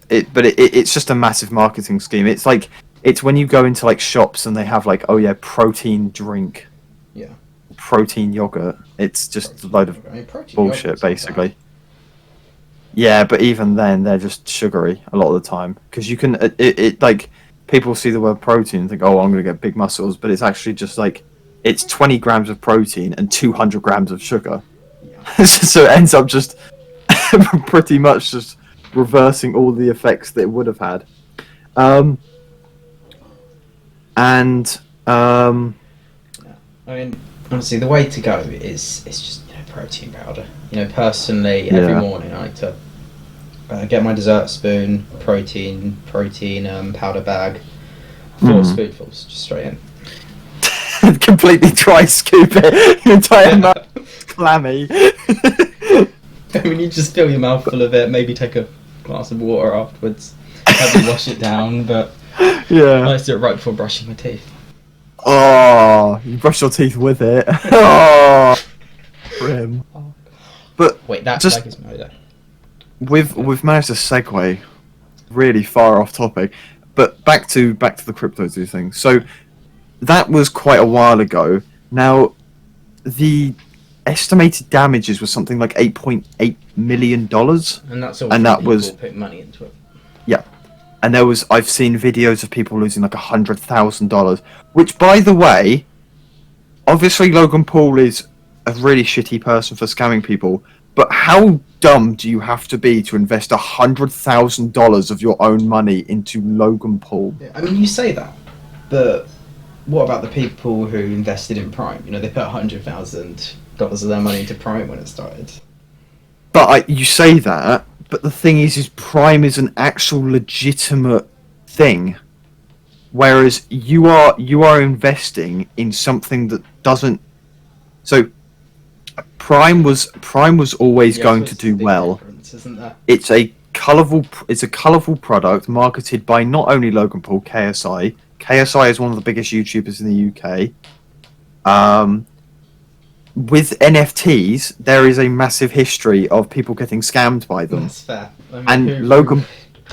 it's just a massive marketing scheme. It's like it's when you go into like shops and they have like, oh yeah, protein drink, Yeah. protein yogurt. It's just a load of I mean, protein bullshit, yogurt's not basically. bad. Yeah, but even then, they're just sugary a lot of the time because you can like people see the word protein and think, oh, I'm gonna get big muscles, but it's actually just like it's 20 grams of protein and 200 grams of sugar. Yeah. So it ends up just pretty much just reversing all the effects that it would have had. And I mean, honestly, the way to go is it's just protein powder. Personally, every Yeah. morning I like to get my dessert spoon, protein powder bag, 4 spoonfuls, just straight in. completely dry scoop it, your entire mouth clammy. I mean, you just fill your mouth full of it. Maybe take a glass of water afterwards. Have you wash it down, but I Yeah. like to do it right before brushing my teeth. Oh, you brush your teeth with it. Oh, grim. But Wait, that just gives me idea. we've managed to segue really far off topic, but back to the crypto thing. So that was quite a while ago. Now the estimated damages was something like $8.8 million, And that's all and from that people was putting money into it. yeah. And I've seen videos of people losing like $100,000, which, by the way, obviously Logan Paul is a really shitty person for scamming people. But how dumb do you have to be to invest $100,000 of your own money into Logan Paul? Yeah, I mean, you say that, but what about the people who invested in Prime? They put $100,000 of their money into Prime when it started. But you say that, but the thing is Prime is an actual legitimate thing, whereas you are investing in something that doesn't. So Prime was always going to do well. Isn't there? It's a colourful product marketed by not only Logan Paul, KSI. KSI is one of the biggest YouTubers in the UK. With NFTs, there is a massive history of people getting scammed by them. That's fair. I mean, And Logan,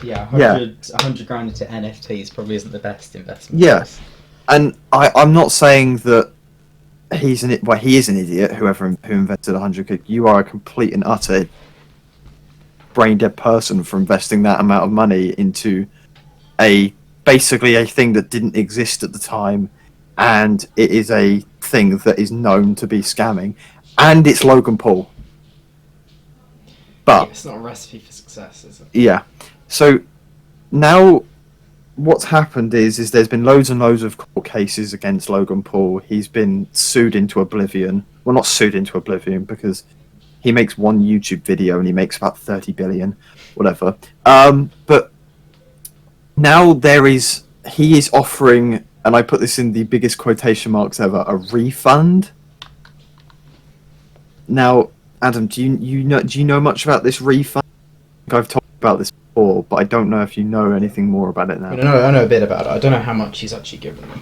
yeah, 100 grand into NFTs probably isn't the best investment. yeah, and I'm not saying that he is an idiot. Who invested 100k, you are a complete and utter brain dead person for investing that amount of money into basically a thing that didn't exist at the time, and it is a thing that is known to be scamming, and it's Logan Paul. But it's not a recipe for success, is it? yeah, so now what's happened is there's been loads and loads of court cases against Logan Paul. He's been sued into oblivion. Well, not sued into oblivion because he makes one YouTube video and he makes about 30 billion, whatever. But now he is offering, and I put this in the biggest quotation marks ever, a refund. Now, Adam, do you know much about this refund? I've talked about this before, but I don't know if you know anything more about it now. I know a bit about it. I don't know how much he's actually given them.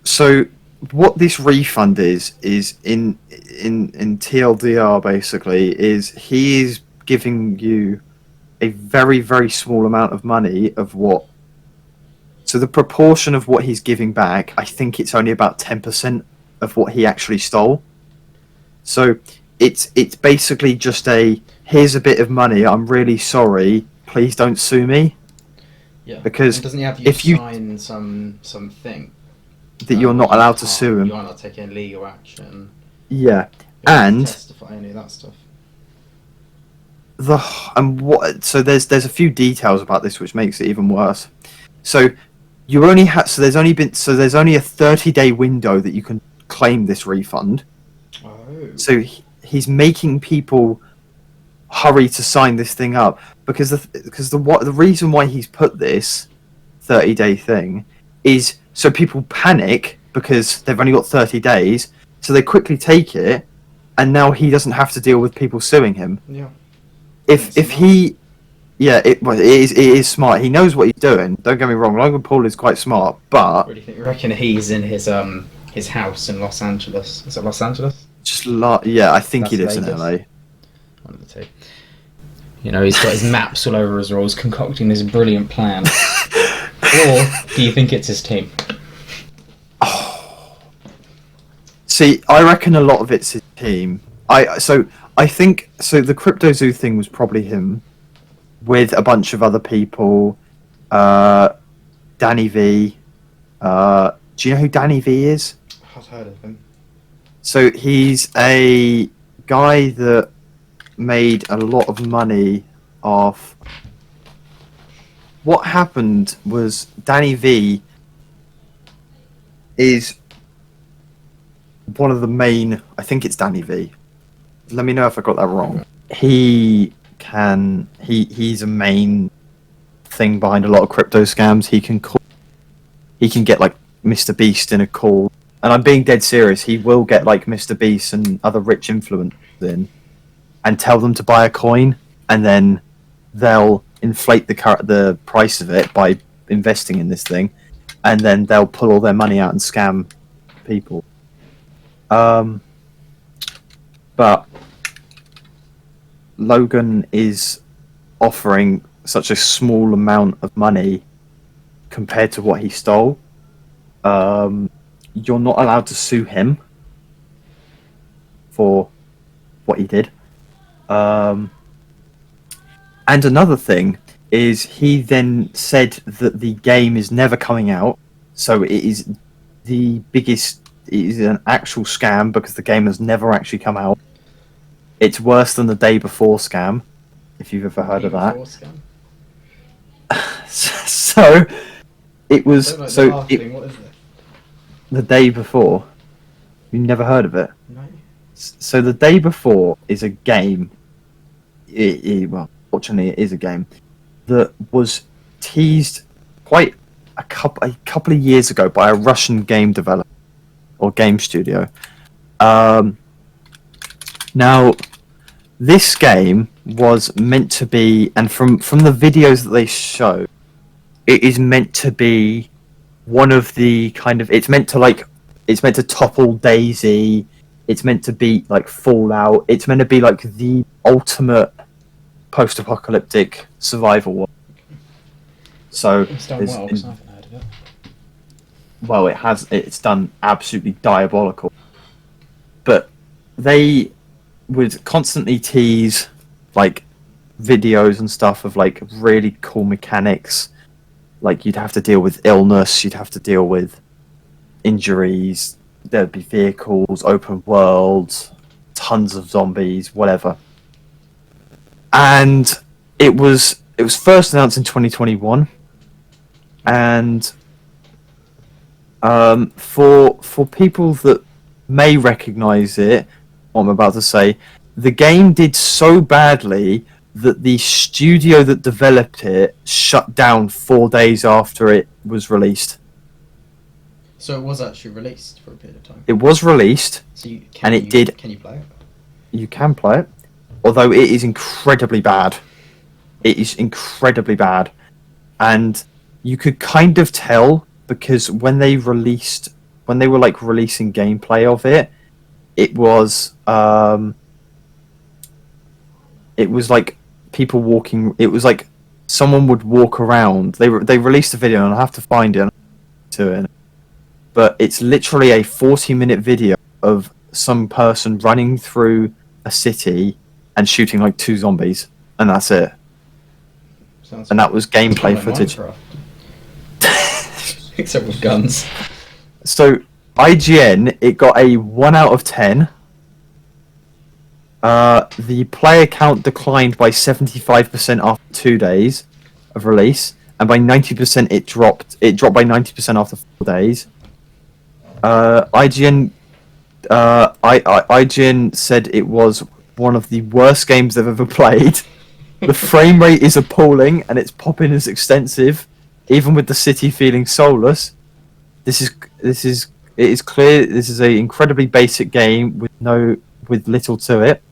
So what this refund is in TLDR basically is he is giving you a very, very small amount of money of what. So the proportion of what he's giving back, I think it's only about 10% of what he actually stole. So it's basically just here's a bit of money. I'm really sorry. Please don't sue me. Yeah. Because and doesn't he have if you sign something that you're not allowed to sue him. You are not taking legal action. Yeah, You have to and testify any of that stuff. So there's a few details about this which makes it even worse. So you only there's only a 30-day window that you can claim this refund. Oh. So he's making people hurry to sign this thing up because the reason why he's put this 30-day thing is so people panic because they've only got 30 days, so they quickly take it, and now he doesn't have to deal with people suing him. Yeah. If he, yeah, it is smart. He knows what he's doing. Don't get me wrong. Logan Paul is quite smart, but What do you think? You reckon he's in his house in Los Angeles? Is it Los Angeles? I think he Las lives in Vegas. LA. One of the two. You know, he's got his maps all over his rolls, concocting this brilliant plan. Or do you think it's his team? See, I reckon a lot of it's his team. I think the CryptoZoo thing was probably him, with a bunch of other people. Danny V. Do you know who Danny V is? I've heard of him. So he's a guy that made a lot of money off. What happened was Danny V is one of the main. I think it's Danny V. Let me know if I got that wrong. He's a main thing behind a lot of crypto scams. He can get like Mr. Beast in a call, and I'm being dead serious. He will get like Mr. Beast and other rich influencers in, and tell them to buy a coin, and then they'll inflate the price of it by investing in this thing, and then they'll pull all their money out and scam people. But Logan is offering such a small amount of money compared to what he stole. You're not allowed to sue him for what he did. And another thing is he then said that the game is never coming out, so it is the biggest. It is an actual scam because the game has never actually come out. It's worse than the Day Before scam, if you've ever heard of that. So it was. What is it? The Day Before. You've never heard of it? No. So the Day Before is a game. Well, fortunately, it is a game that was teased quite a couple of years ago by a Russian game developer or game studio. Now, this game was meant to be, and from the videos that they show, it is meant to be one of the kind of. It's meant to topple DayZ. It's meant to be like Fallout. It's meant to be like the ultimate post-apocalyptic survival world. So It's done well, because I haven't heard of it. Well, it's done absolutely diabolical. But they would constantly tease like videos and stuff of like really cool mechanics. Like you'd have to deal with illness, you'd have to deal with injuries, there'd be vehicles, open worlds, tons of zombies, whatever. And it was first announced in 2021, and for people that may recognise it, what I'm about to say, the game did so badly that the studio that developed it shut down 4 days after it was released. So it was actually released for a period of time. It was released, Can you play it? You can play it, although it is incredibly bad. It is incredibly bad, and you could kind of tell because when they were like releasing gameplay of it, it was like people walking. It was like someone would walk around. They released a video, and I have to find it to it. But it's literally a 40-minute video of some person running through a city and shooting like 2 zombies, and that's it. And that was gameplay footage. Except with guns. So IGN, it got a 1 out of 10. The player count declined by 75% after 2 days of release, and by 90% it dropped. It dropped by 90% after 4 days. IGN said it was one of the worst games they've ever played. The frame rate is appalling, and its popping is extensive, even with the city feeling soulless. It is clear this is an incredibly basic game with little to it.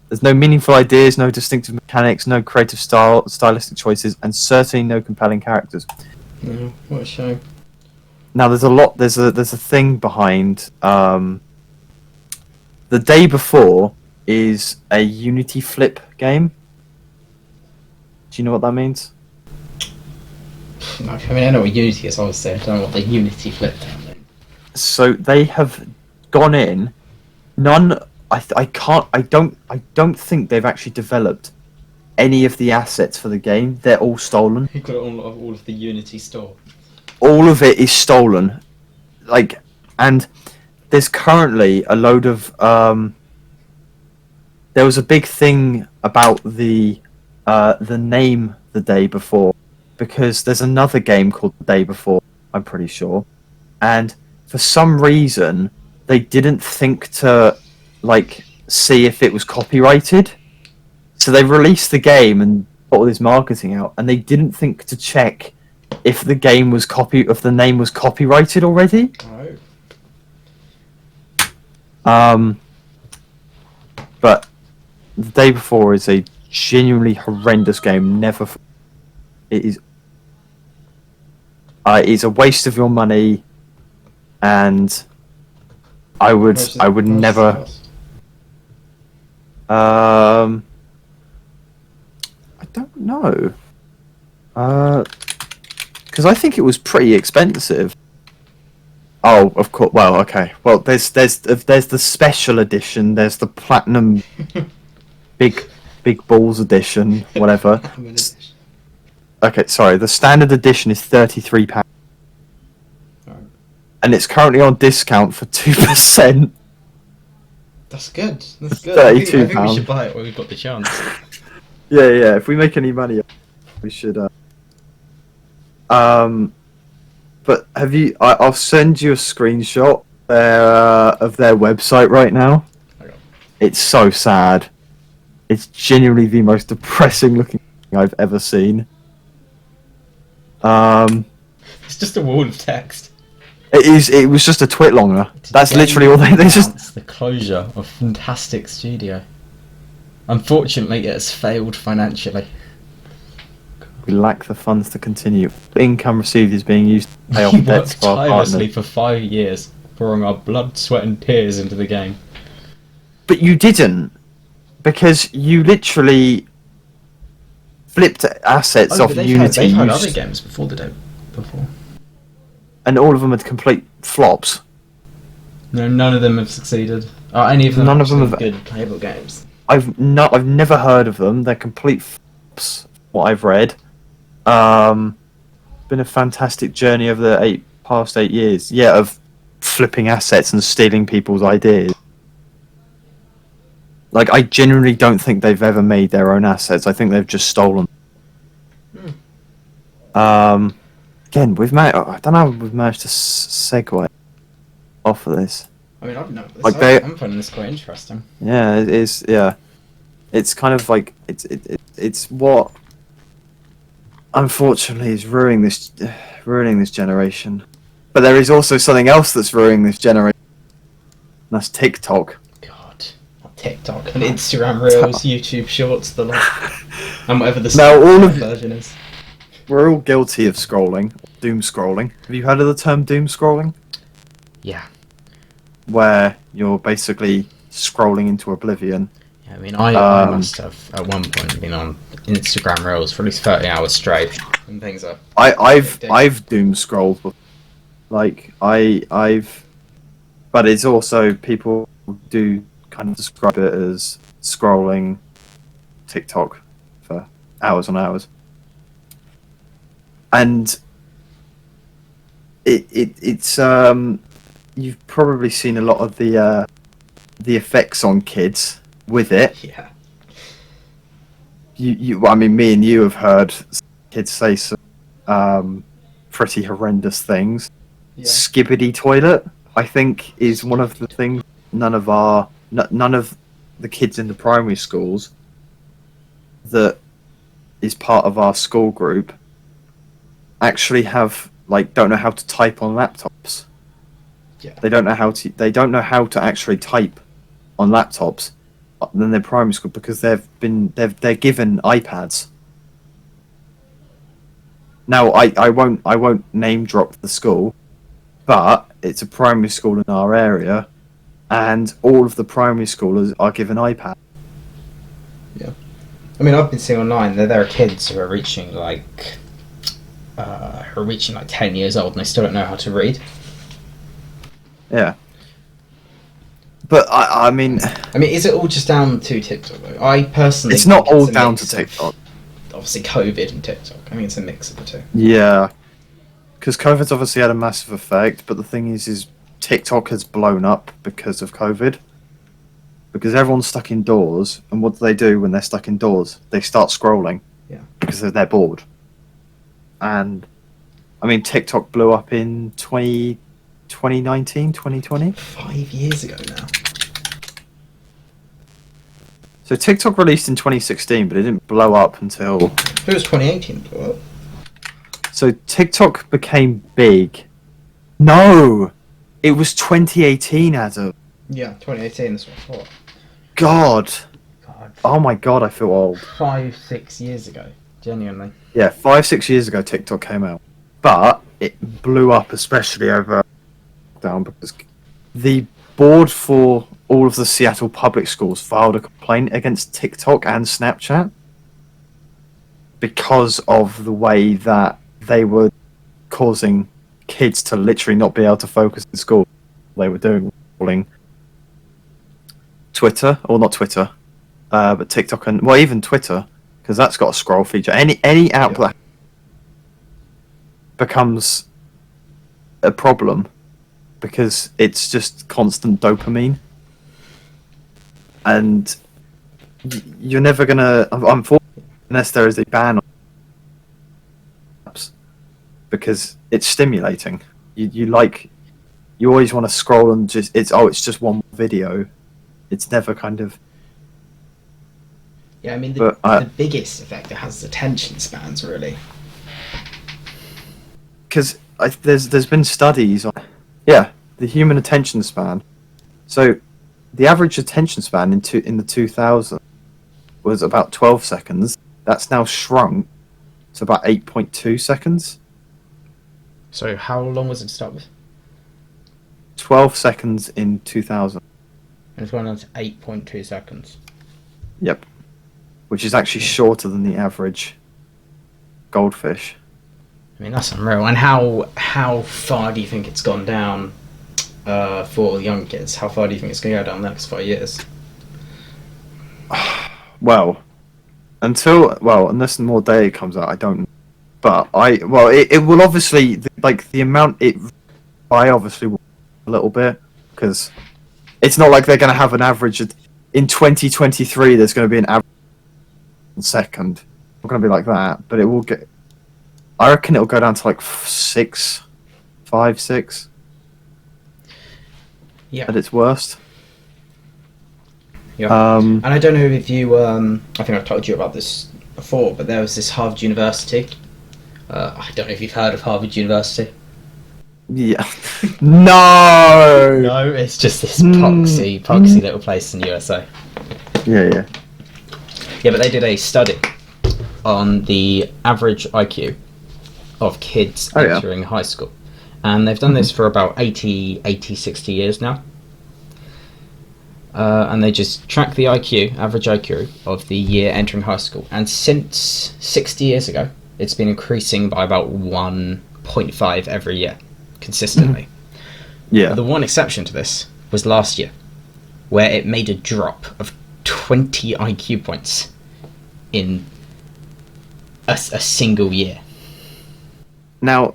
There's no meaningful ideas, no distinctive mechanics, no creative stylistic choices, and certainly no compelling characters. No, what a shame. Now there's a thing behind. The Day Before is a Unity flip game. Do you know what that means? I mean, I know what Unity is, obviously. I don't know what the Unity flip down means. So they have gone in. None. I can't. I don't think they've actually developed any of the assets for the game. They're all stolen. You've got all of the Unity store. All of it is stolen. Like, and there's currently a load of. There was a big thing about the name the day before, because there's another game called the day before. I'm pretty sure, and for some reason they didn't think to see if it was copyrighted. So they released the game and put all this marketing out, and they didn't think to check if the name was copyrighted already. Oh. But the day before is a genuinely horrendous game. Never. It is. It's a waste of your money, and I would never. I don't know. Because I think it was pretty expensive. Oh, of course. Well, okay. Well, there's the special edition. There's the platinum, big balls edition, whatever. Okay, sorry. The standard edition is £33, and it's currently on discount for 2%. That's good. That's good. I think we should buy it when we've got the chance. Yeah. If we make any money, we should. But have you? I'll send you a screenshot of their website right now. Okay. It's so sad. It's genuinely the most depressing looking thing I've ever seen. It's just a wall of text. It is. It was just a twit longer. That's literally all they just. It's the closure of a fantastic studio. Unfortunately, it has failed financially. We lack the funds to continue. The income received is being used to pay off We debts worked for our tirelessly partners. for 5 years, pouring our blood, sweat, and tears into the game. But you didn't, because you literally flipped assets off Unity. They've had other games before the day before. And all of them are complete flops. No, none of them have succeeded. Any of them None of them have. good playable games. I've never heard of them. They're complete flops. What I've read. Been a fantastic journey over the past 8 years. Yeah, of flipping assets and stealing people's ideas. Like, I genuinely don't think they've ever made their own assets. I think they've just stolen. Again, I don't know how we've managed to segue off of this. I mean, I'm finding this quite interesting. Yeah, it is. Yeah, it's kind of like it's what unfortunately is ruining this generation. But there is also something else that's ruining this generation. And that's TikTok. God, TikTok and Instagram Reels, YouTube Shorts, the lot, and whatever the version is. We're all guilty of scrolling, doom scrolling. Have you heard of the term doom scrolling? Yeah. Where you're basically scrolling into oblivion. Yeah, I mean, I must have at one point been on Instagram Reels for at least 30 hours straight, and things are. I've doom scrolled, but it's also people do kind of describe it as scrolling TikTok for hours on hours. And it's you've probably seen a lot of the effects on kids with it. Yeah. I mean, me and you have heard kids say some pretty horrendous things. Yeah. Skibbity toilet, I think, is one of the things none of the kids in the primary schools that is part of our school group actually don't know how to type on laptops. Yeah. They don't know how to actually type on laptops in their primary school because they're given iPads. Now I won't name drop the school, but it's a primary school in our area, and all of the primary schoolers are given iPads. Yeah. I mean, I've been seeing online that there are kids who are reaching like 10 years old and they still don't know how to read. Yeah. But I mean, Is it all just down to TikTok though? I personally it's not think all a down to mix of, TikTok. obviously, COVID and TikTok. I mean, it's a mix of the two. Yeah, because COVID's obviously had a massive effect. But the thing is TikTok has blown up because of COVID. Because everyone's stuck indoors, and what do they do when they're stuck indoors? They start scrolling. Yeah. Because they're bored. And I mean, TikTok blew up in 2019, 2020. 5 years ago now. So TikTok released in 2016, but it didn't blow up until... It was 2018 blew up. So TikTok became big. No! It was 2018, Adam. Yeah, 2018 is what I thought. God. God. Oh my god, I feel old. 5-6 years ago. Genuinely. Yeah, 5-6 years ago TikTok came out. But it blew up especially over lockdown because the board for all of the Seattle public schools filed a complaint against TikTok and Snapchat because of the way that they were causing kids to literally not be able to focus in school. They were doing Twitter, or not Twitter, but TikTok and even Twitter, because that's got a scroll feature. Any app that becomes a problem because it's just constant dopamine, and you're never gonna, unfortunately, unless there is a ban on apps, because it's stimulating. You always want to scroll and it's just one video. It's never kind of... Yeah, I mean, the biggest effect it has is attention spans, really. Because there's been studies on... Yeah, the human attention span. So, the average attention span in the 2000s was about 12 seconds. That's now shrunk to about 8.2 seconds. So how long was it to start with? 12 seconds in 2000. And it's gone on to 8.2 seconds. Yep. Which is actually shorter than the average goldfish. I mean, that's unreal. And how far do you think it's gone down for young kids? How far do you think it's going to go down the next 5 years? Well, unless more data comes out, I don't know. But it will obviously, like, the amount I obviously will a little bit, because it's not like they're going to have an average in 2023. There's going to be an average second. It's not going to be like that, but it will get. I reckon it'll go down to like 5, 6. Yeah. At its worst. Yeah. And I don't know if you. I think I've told you about this before, but there was this Harvard University. I don't know if you've heard of Harvard University. Yeah. No. No, it's just this poxy little place in the USA. Yeah. Yeah, but they did a study on the average IQ of kids entering high school. And they've done this for about 60 years now. And they just track the average IQ of the year entering high school. And since 60 years ago, it's been increasing by about 1.5 every year, consistently. Yeah. But the one exception to this was last year, where it made a drop of 20 IQ points in a single year. Now,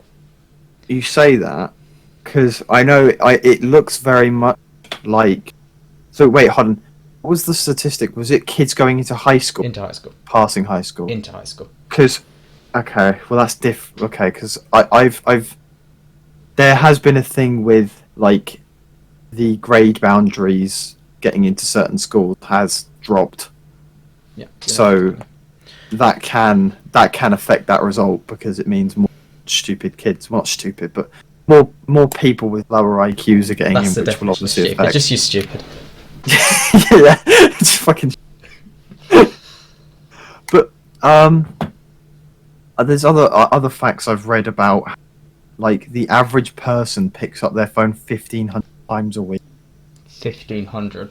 you say that because I know it looks very much like... So wait, hold on. What was the statistic? Was it kids going into high school? Into high school. Passing high school. Into high school. Because, okay, well that's okay, because I've there has been a thing with like the grade boundaries getting into certain schools has dropped. Yeah. So that can affect that result because it means more stupid kids. Well, not stupid, but more people with lower IQs are getting That's in, which will obviously affect. Just you stupid. Yeah, it's fucking. But there's other facts I've read about, like the average person picks up their phone 1,500 times a week. 1,500.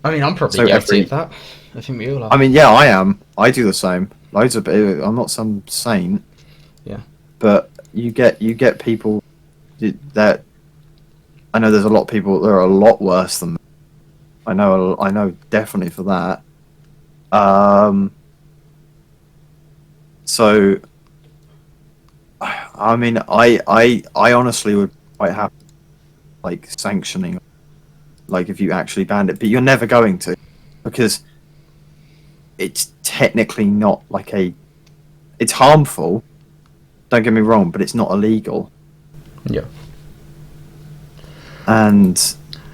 I mean, I'm probably So guilty of that. I think we all are. I mean, yeah, I am. I do the same. Loads of. I'm not some saint. Yeah. But you get people that. I know there's a lot of people that are a lot worse than me. I know definitely for that. So, I mean, I honestly would quite have like sanctioning, like if you actually banned it, but you're never going to, because it's technically not like it's harmful. Don't get me wrong, but it's not illegal. Yeah. And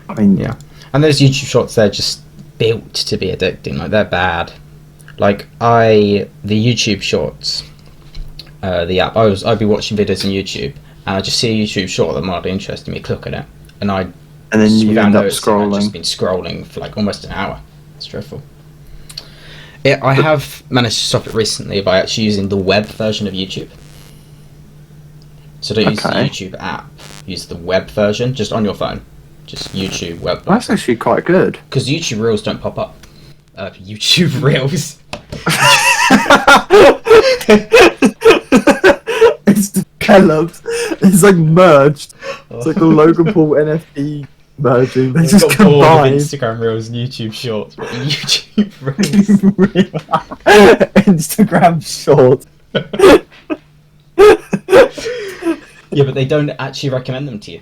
I mean, Yeah. And those YouTube shorts, they're just built to be addicting. Like, they're bad. Like, the YouTube shorts, the app, I'd be watching videos on YouTube, and I just see a YouTube short that might be interesting me, click on it, and then you without end up noticing, I've just scrolling. been scrolling for like almost an hour. It's dreadful. I have managed to stop it recently by actually using the web version of YouTube. So don't use the Okay. YouTube app, use the web version, just on your phone. Just YouTube web version. That's actually quite good. Because YouTube Reels don't pop up. YouTube Reels. It's developed. It's like merged. It's like the Logan Paul NFT merging. They just got bored of combined. Instagram Reels and YouTube Shorts, but YouTube Reels. Instagram short. Yeah, but they don't actually recommend them to you.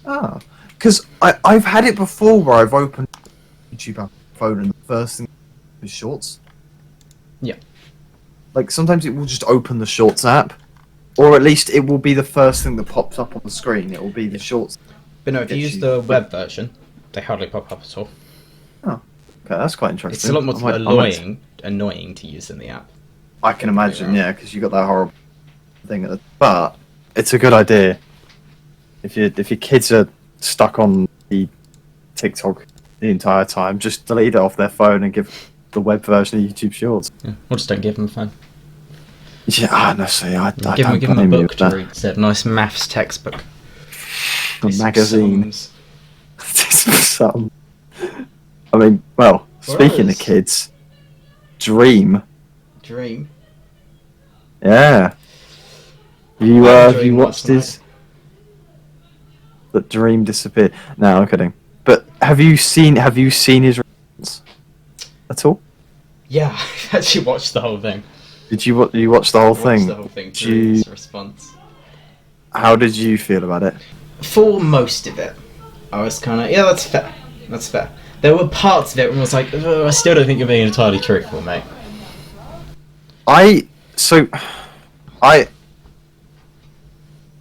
Ah, because I've had it before where I've opened YouTube on my phone and the first thing is shorts. Yeah. Like sometimes it will just open the shorts app, or at least it will be the first thing that pops up on the screen. It will be the shorts. But no, if you use the web version, they hardly pop up at all. Oh, okay, that's quite interesting. It's a lot more I might- annoying to use in the app. I can imagine, yeah, because you got that horrible thing at the. But it's a good idea. If your kids are stuck on the TikTok the entire time, just delete it off their phone and give the web version of YouTube Shorts. Yeah. Or just don't give them a phone. Yeah, honestly, I don't Give them a blame you book with to that. read instead. A nice maths textbook. A With some magazine. sums. Some. I mean, well, speaking else? of kids, Dream. Dream. Yeah. You I you Dream watched last his? That Dream disappeared. No, I'm kidding. But have you seen his response at all? Yeah, I actually watched the whole thing. Did you watch the whole I watched thing? the whole thing. Did you- Dream's response. How did you feel about it? For most of it, I was kind of, yeah, that's fair. That's fair. There were parts of it where I was like, "Ugh, I still don't think you're being entirely truthful, mate."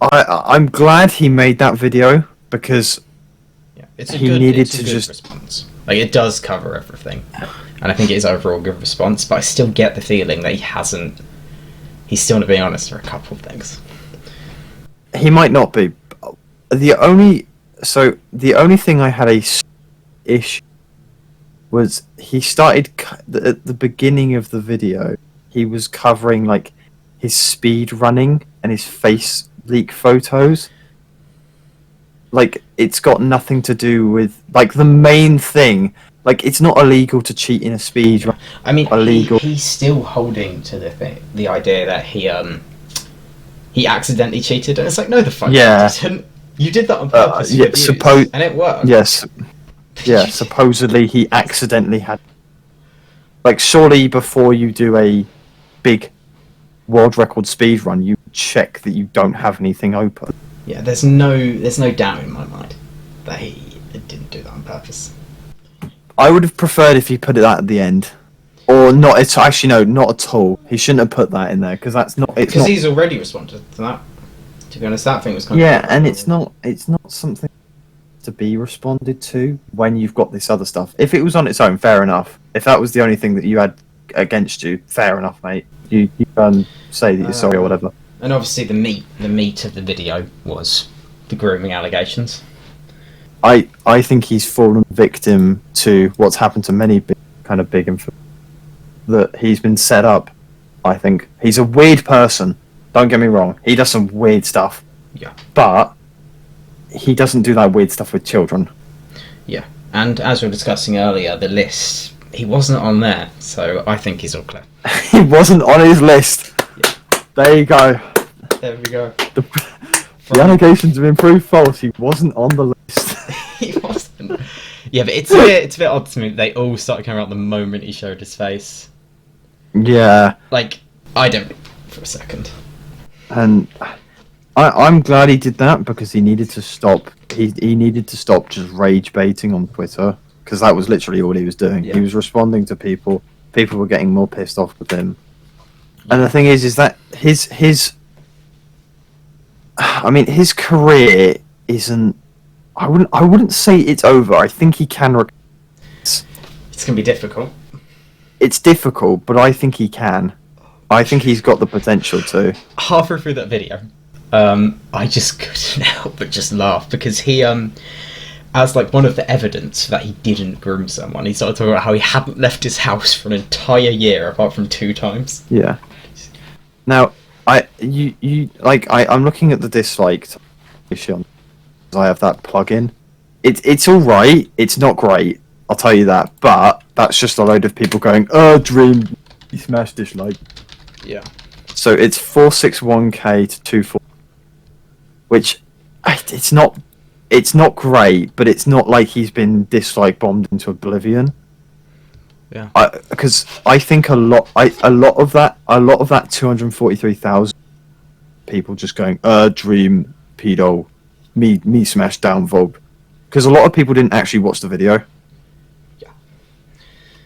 I'm glad he made that video because Yeah, it's He needed it's a to good just- response. Like, it does cover everything, and I think it is overall a good response. But I still get the feeling that he's still not being honest for a couple of things. he might not be. The only thing I had issue was he started at the beginning of the video. He was covering like his speed running and his face leak photos. Like it's got nothing to do with like the main thing. Like it's not illegal to cheat in a speed run. I mean, Illegal. he's still holding to the idea that he accidentally cheated, and it's like, no, the fuck Yeah. you didn't. You did that on purpose, yeah, for views, and it worked. Yes. Yeah, supposedly he accidentally had. Like, surely before you do a big world record speed run, you check that you don't have anything open. Yeah, there's no doubt in my mind that he didn't do that on purpose. I would have preferred if he put it that at the end, or not. It's actually no, not at all. He shouldn't have put that in there because that's not. It's Because not. he's already responded to that. To be honest, that thing was kind Yeah, of... and it's not something to be responded to when you've got this other stuff. If it was on its own, fair enough. If that was the only thing that you had against you, fair enough, mate. You say that you're sorry or whatever. And obviously the meat of the video was the grooming allegations. I think he's fallen victim to what's happened to many big influencers. That he's been set up. I think he's a weird person. Don't get me wrong. He does some weird stuff. Yeah. But he doesn't do that weird stuff with children. Yeah. And as we were discussing earlier, the list, he wasn't on there, so I think he's all clear. He wasn't on his list. Yeah. There you go. There we go. The allegations have been proved false. He wasn't on the list. He wasn't. Yeah, but it's a bit odd to me that they all started coming out the moment he showed his face. Yeah. Like, I don't for a second. And I'm glad he did that because he needed to stop. He needed to stop just rage baiting on Twitter because that was literally all he was doing. Yeah. He was responding to people. People were getting more pissed off with him. And the thing is that his career isn't. I wouldn't say it's over. I think he can. It's gonna be difficult. It's difficult, but I think he can. I think he's got the potential to. Halfway through that video, I just couldn't help but just laugh because he, as like one of the evidence that he didn't groom someone, he started talking about how he hadn't left his house for an entire year apart from 2 times. Yeah. Now, I'm looking at the disliked issue. I have that plugin. It's all right. It's not great. I'll tell you that. But that's just a load of people going, "Oh, Dream, he smashed dislike." Yeah. So it's 461k to 24, which it's not great, but it's not like he's been dislike bombed into oblivion. Yeah. Because I think a lot of that 243,000 people just going, Dream, pedo, me smash down Vogue, because a lot of people didn't actually watch the video. Yeah.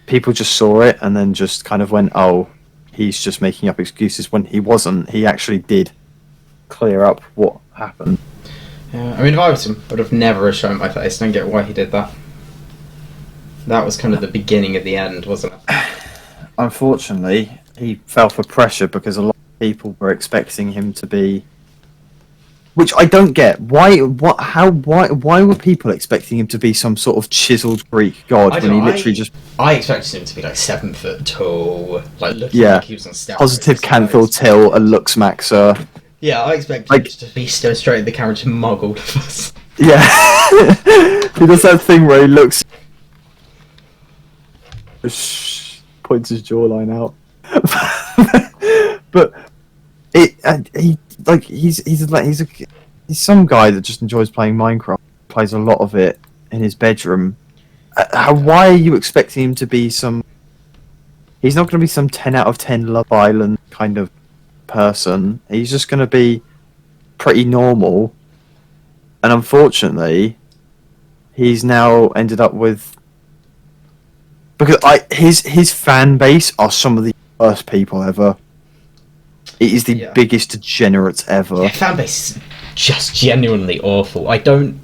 People just saw it and then just kind of went, oh, he's just making up excuses when he wasn't. He actually did clear up what happened. Yeah. I mean, if I was him, I would have never shown my face. I don't get why he did that. That was kind of the beginning of the end, wasn't it? Unfortunately, he fell for pressure because a lot of people were expecting him to be, which I don't get. Why were people expecting him to be some sort of chiseled Greek god when he literally just? I expected him to be like 7 foot tall, like looking Yeah, like he was on steroids. positive Canthil Till, a looks maxer. Yeah, I expected him to be staring straight at the camera to mug all of us. Yeah, he does that thing where he looks. Points his jawline out. But he's some guy that just enjoys playing Minecraft. Plays a lot of it in his bedroom. Why are you expecting him to be some? He's not going to be some 10 out of 10 Love Island kind of person. He's just going to be pretty normal. And unfortunately, he's now ended up with. Because his fan base are some of the worst people ever. It is the biggest degenerates ever. Yeah, fan base is just genuinely awful. I don't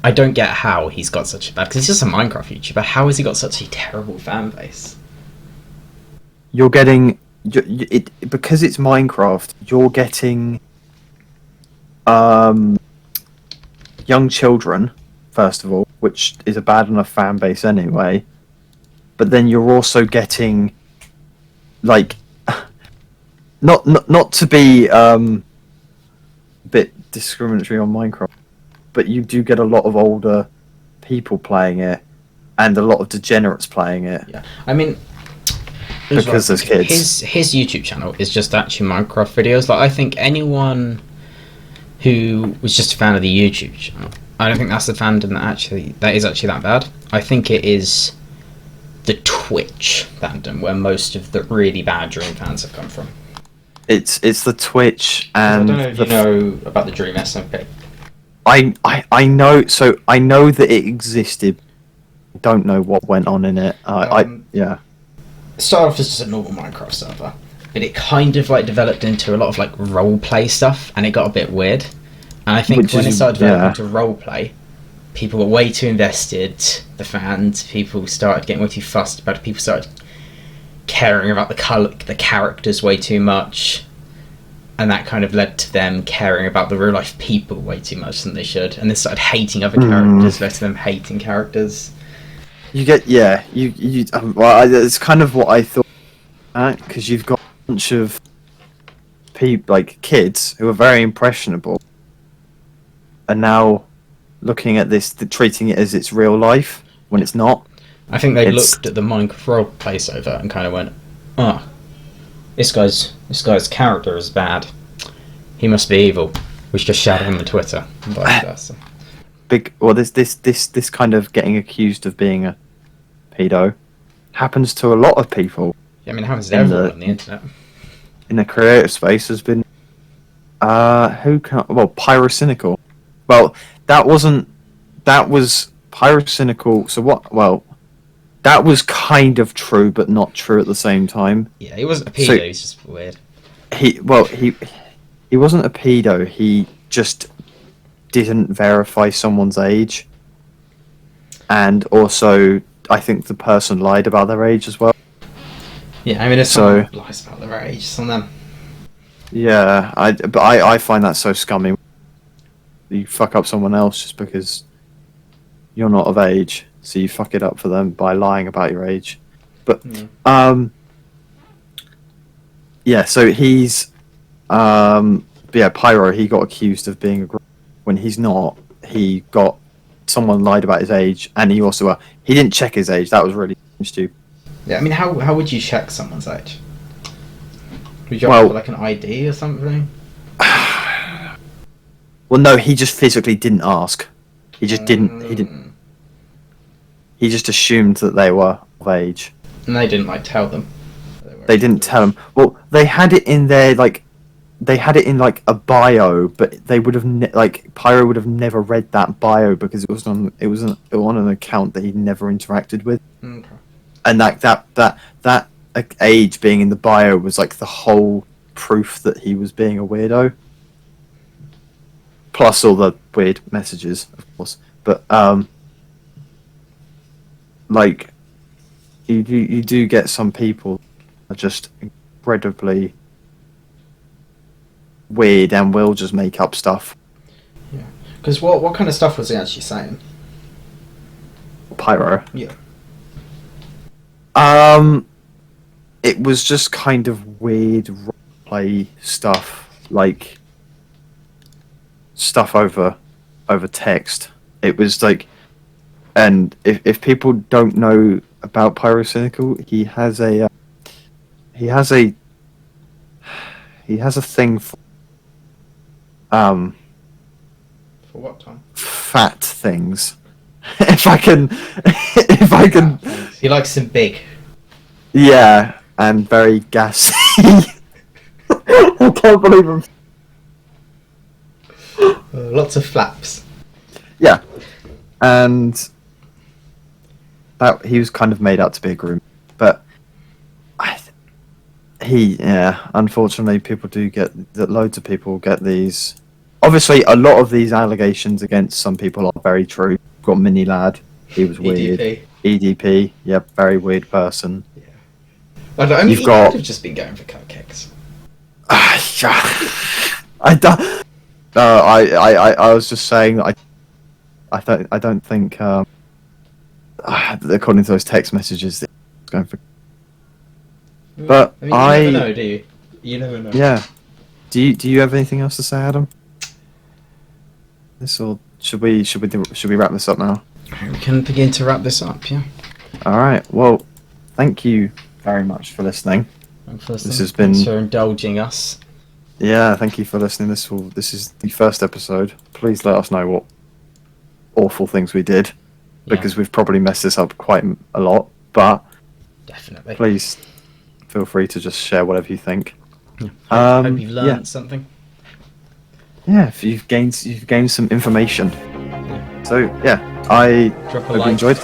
get how he's got such a bad. Because he's just a Minecraft YouTuber. How has he got such a terrible fan base? You're getting it because it's Minecraft. You're getting young children first of all, which is a bad enough fan base anyway. But then you're also getting, like, not to be a bit discriminatory on Minecraft, but you do get a lot of older people playing it, and a lot of degenerates playing it. Yeah, I mean, because there's kids. His YouTube channel is just actually Minecraft videos. Like, I think anyone who was just a fan of the YouTube channel, I don't think that's the fandom that is actually that bad. I think it is the Twitch fandom where most of the really bad Dream fans have come from. It's the Twitch and I don't know if you know about the Dream SMP. I know, so I know that it existed. Don't know what went on in it. Yeah. It started off as just a normal Minecraft server, but it kind of like developed into a lot of like role play stuff, and it got a bit weird. And I think when it started developing into role play, people were way too invested. The fans, people started getting way too fussed about it. People started caring about the characters way too much, and that kind of led to them caring about the real life people way too much than they should. And they started hating other characters, led to them hating characters. You get well, it's kind of what I thought, because you've got a bunch of people, like kids, who are very impressionable, and now looking at this, treating it as its real life. when it's not. I think they It's- looked at the Minecraft role placeover and kind of went, "Ah, this guy's character is bad. He must be evil. We should just shout at him on Twitter and vice versa." This kind of getting accused of being a pedo happens to a lot of people Yeah, I mean, it happens to In everyone the- on the internet. in the creative space. Has been Pyrocynical. Well, that was Pyrocynical. So what? Well, that was kind of true, but not true at the same time. Yeah, he wasn't a pedo. So- He's just weird. He wasn't a pedo. He just didn't verify someone's age, and also I think the person lied about their age as well. Yeah, I mean, if So- someone lies about their age, it's on them. Yeah, I find that so scummy. You fuck up someone else just because you're not of age, so you fuck it up for them by lying about your age. But Yeah. yeah, so he's Pyro. He got accused of being a when he's not. He got someone lied about his age, and he also he didn't check his age. That was really stupid. Yeah, I mean, how would you check someone's age? Would you Well- have to, like an ID or something? Well, no, he just physically didn't ask. He just didn't. He didn't. He just assumed that they were of age. And they didn't like tell them. They didn't tell him. Well, they had it in their they had it in like a bio, but they would have Pyro would have never read that bio because it was on an account that he'd never interacted with, Okay. and that age being in the bio was like the whole proof that he was being a weirdo. Plus all the weird messages, of course, but like you do get some people are just incredibly weird and will just make up stuff. Because what kind of stuff was he actually saying? Pyro. Yeah. It was just kind of weird roleplay stuff, like stuff over text. It was like, and if people don't know about Pyrocynical, he has a thing for For what time? fat things. if I can, He likes him big. yeah, and very gassy. I can't believe him. Lots of flaps. Yeah, and that he was kind of made out to be a groom, but unfortunately, people do get that. Loads of people get these. Obviously, a lot of these allegations against some people are very true. Got Mini Lad, he was weird. EDP. EDP, yep, very weird person. I mean, You've he got- could have just been going for cupcakes. I don't. I was just saying that I don't think according to those text messages that he was going for. But I mean, you never know, do you? You never know. Yeah. Do you have anything else to say, Adam? This or should we wrap this up now? We can begin to wrap this up, yeah. All right. Well, thank you very much for listening. Thanks for listening. This has been- Thanks for indulging us. Yeah, thank you for listening. This is the first episode. Please let us know what awful things we did, because we've probably messed this up quite a lot. But Definitely. please feel free to just share whatever you think. Yeah. Hope you've learned yeah. something. Yeah, if you've gained some information. So yeah, I Drop a hope you like. enjoyed.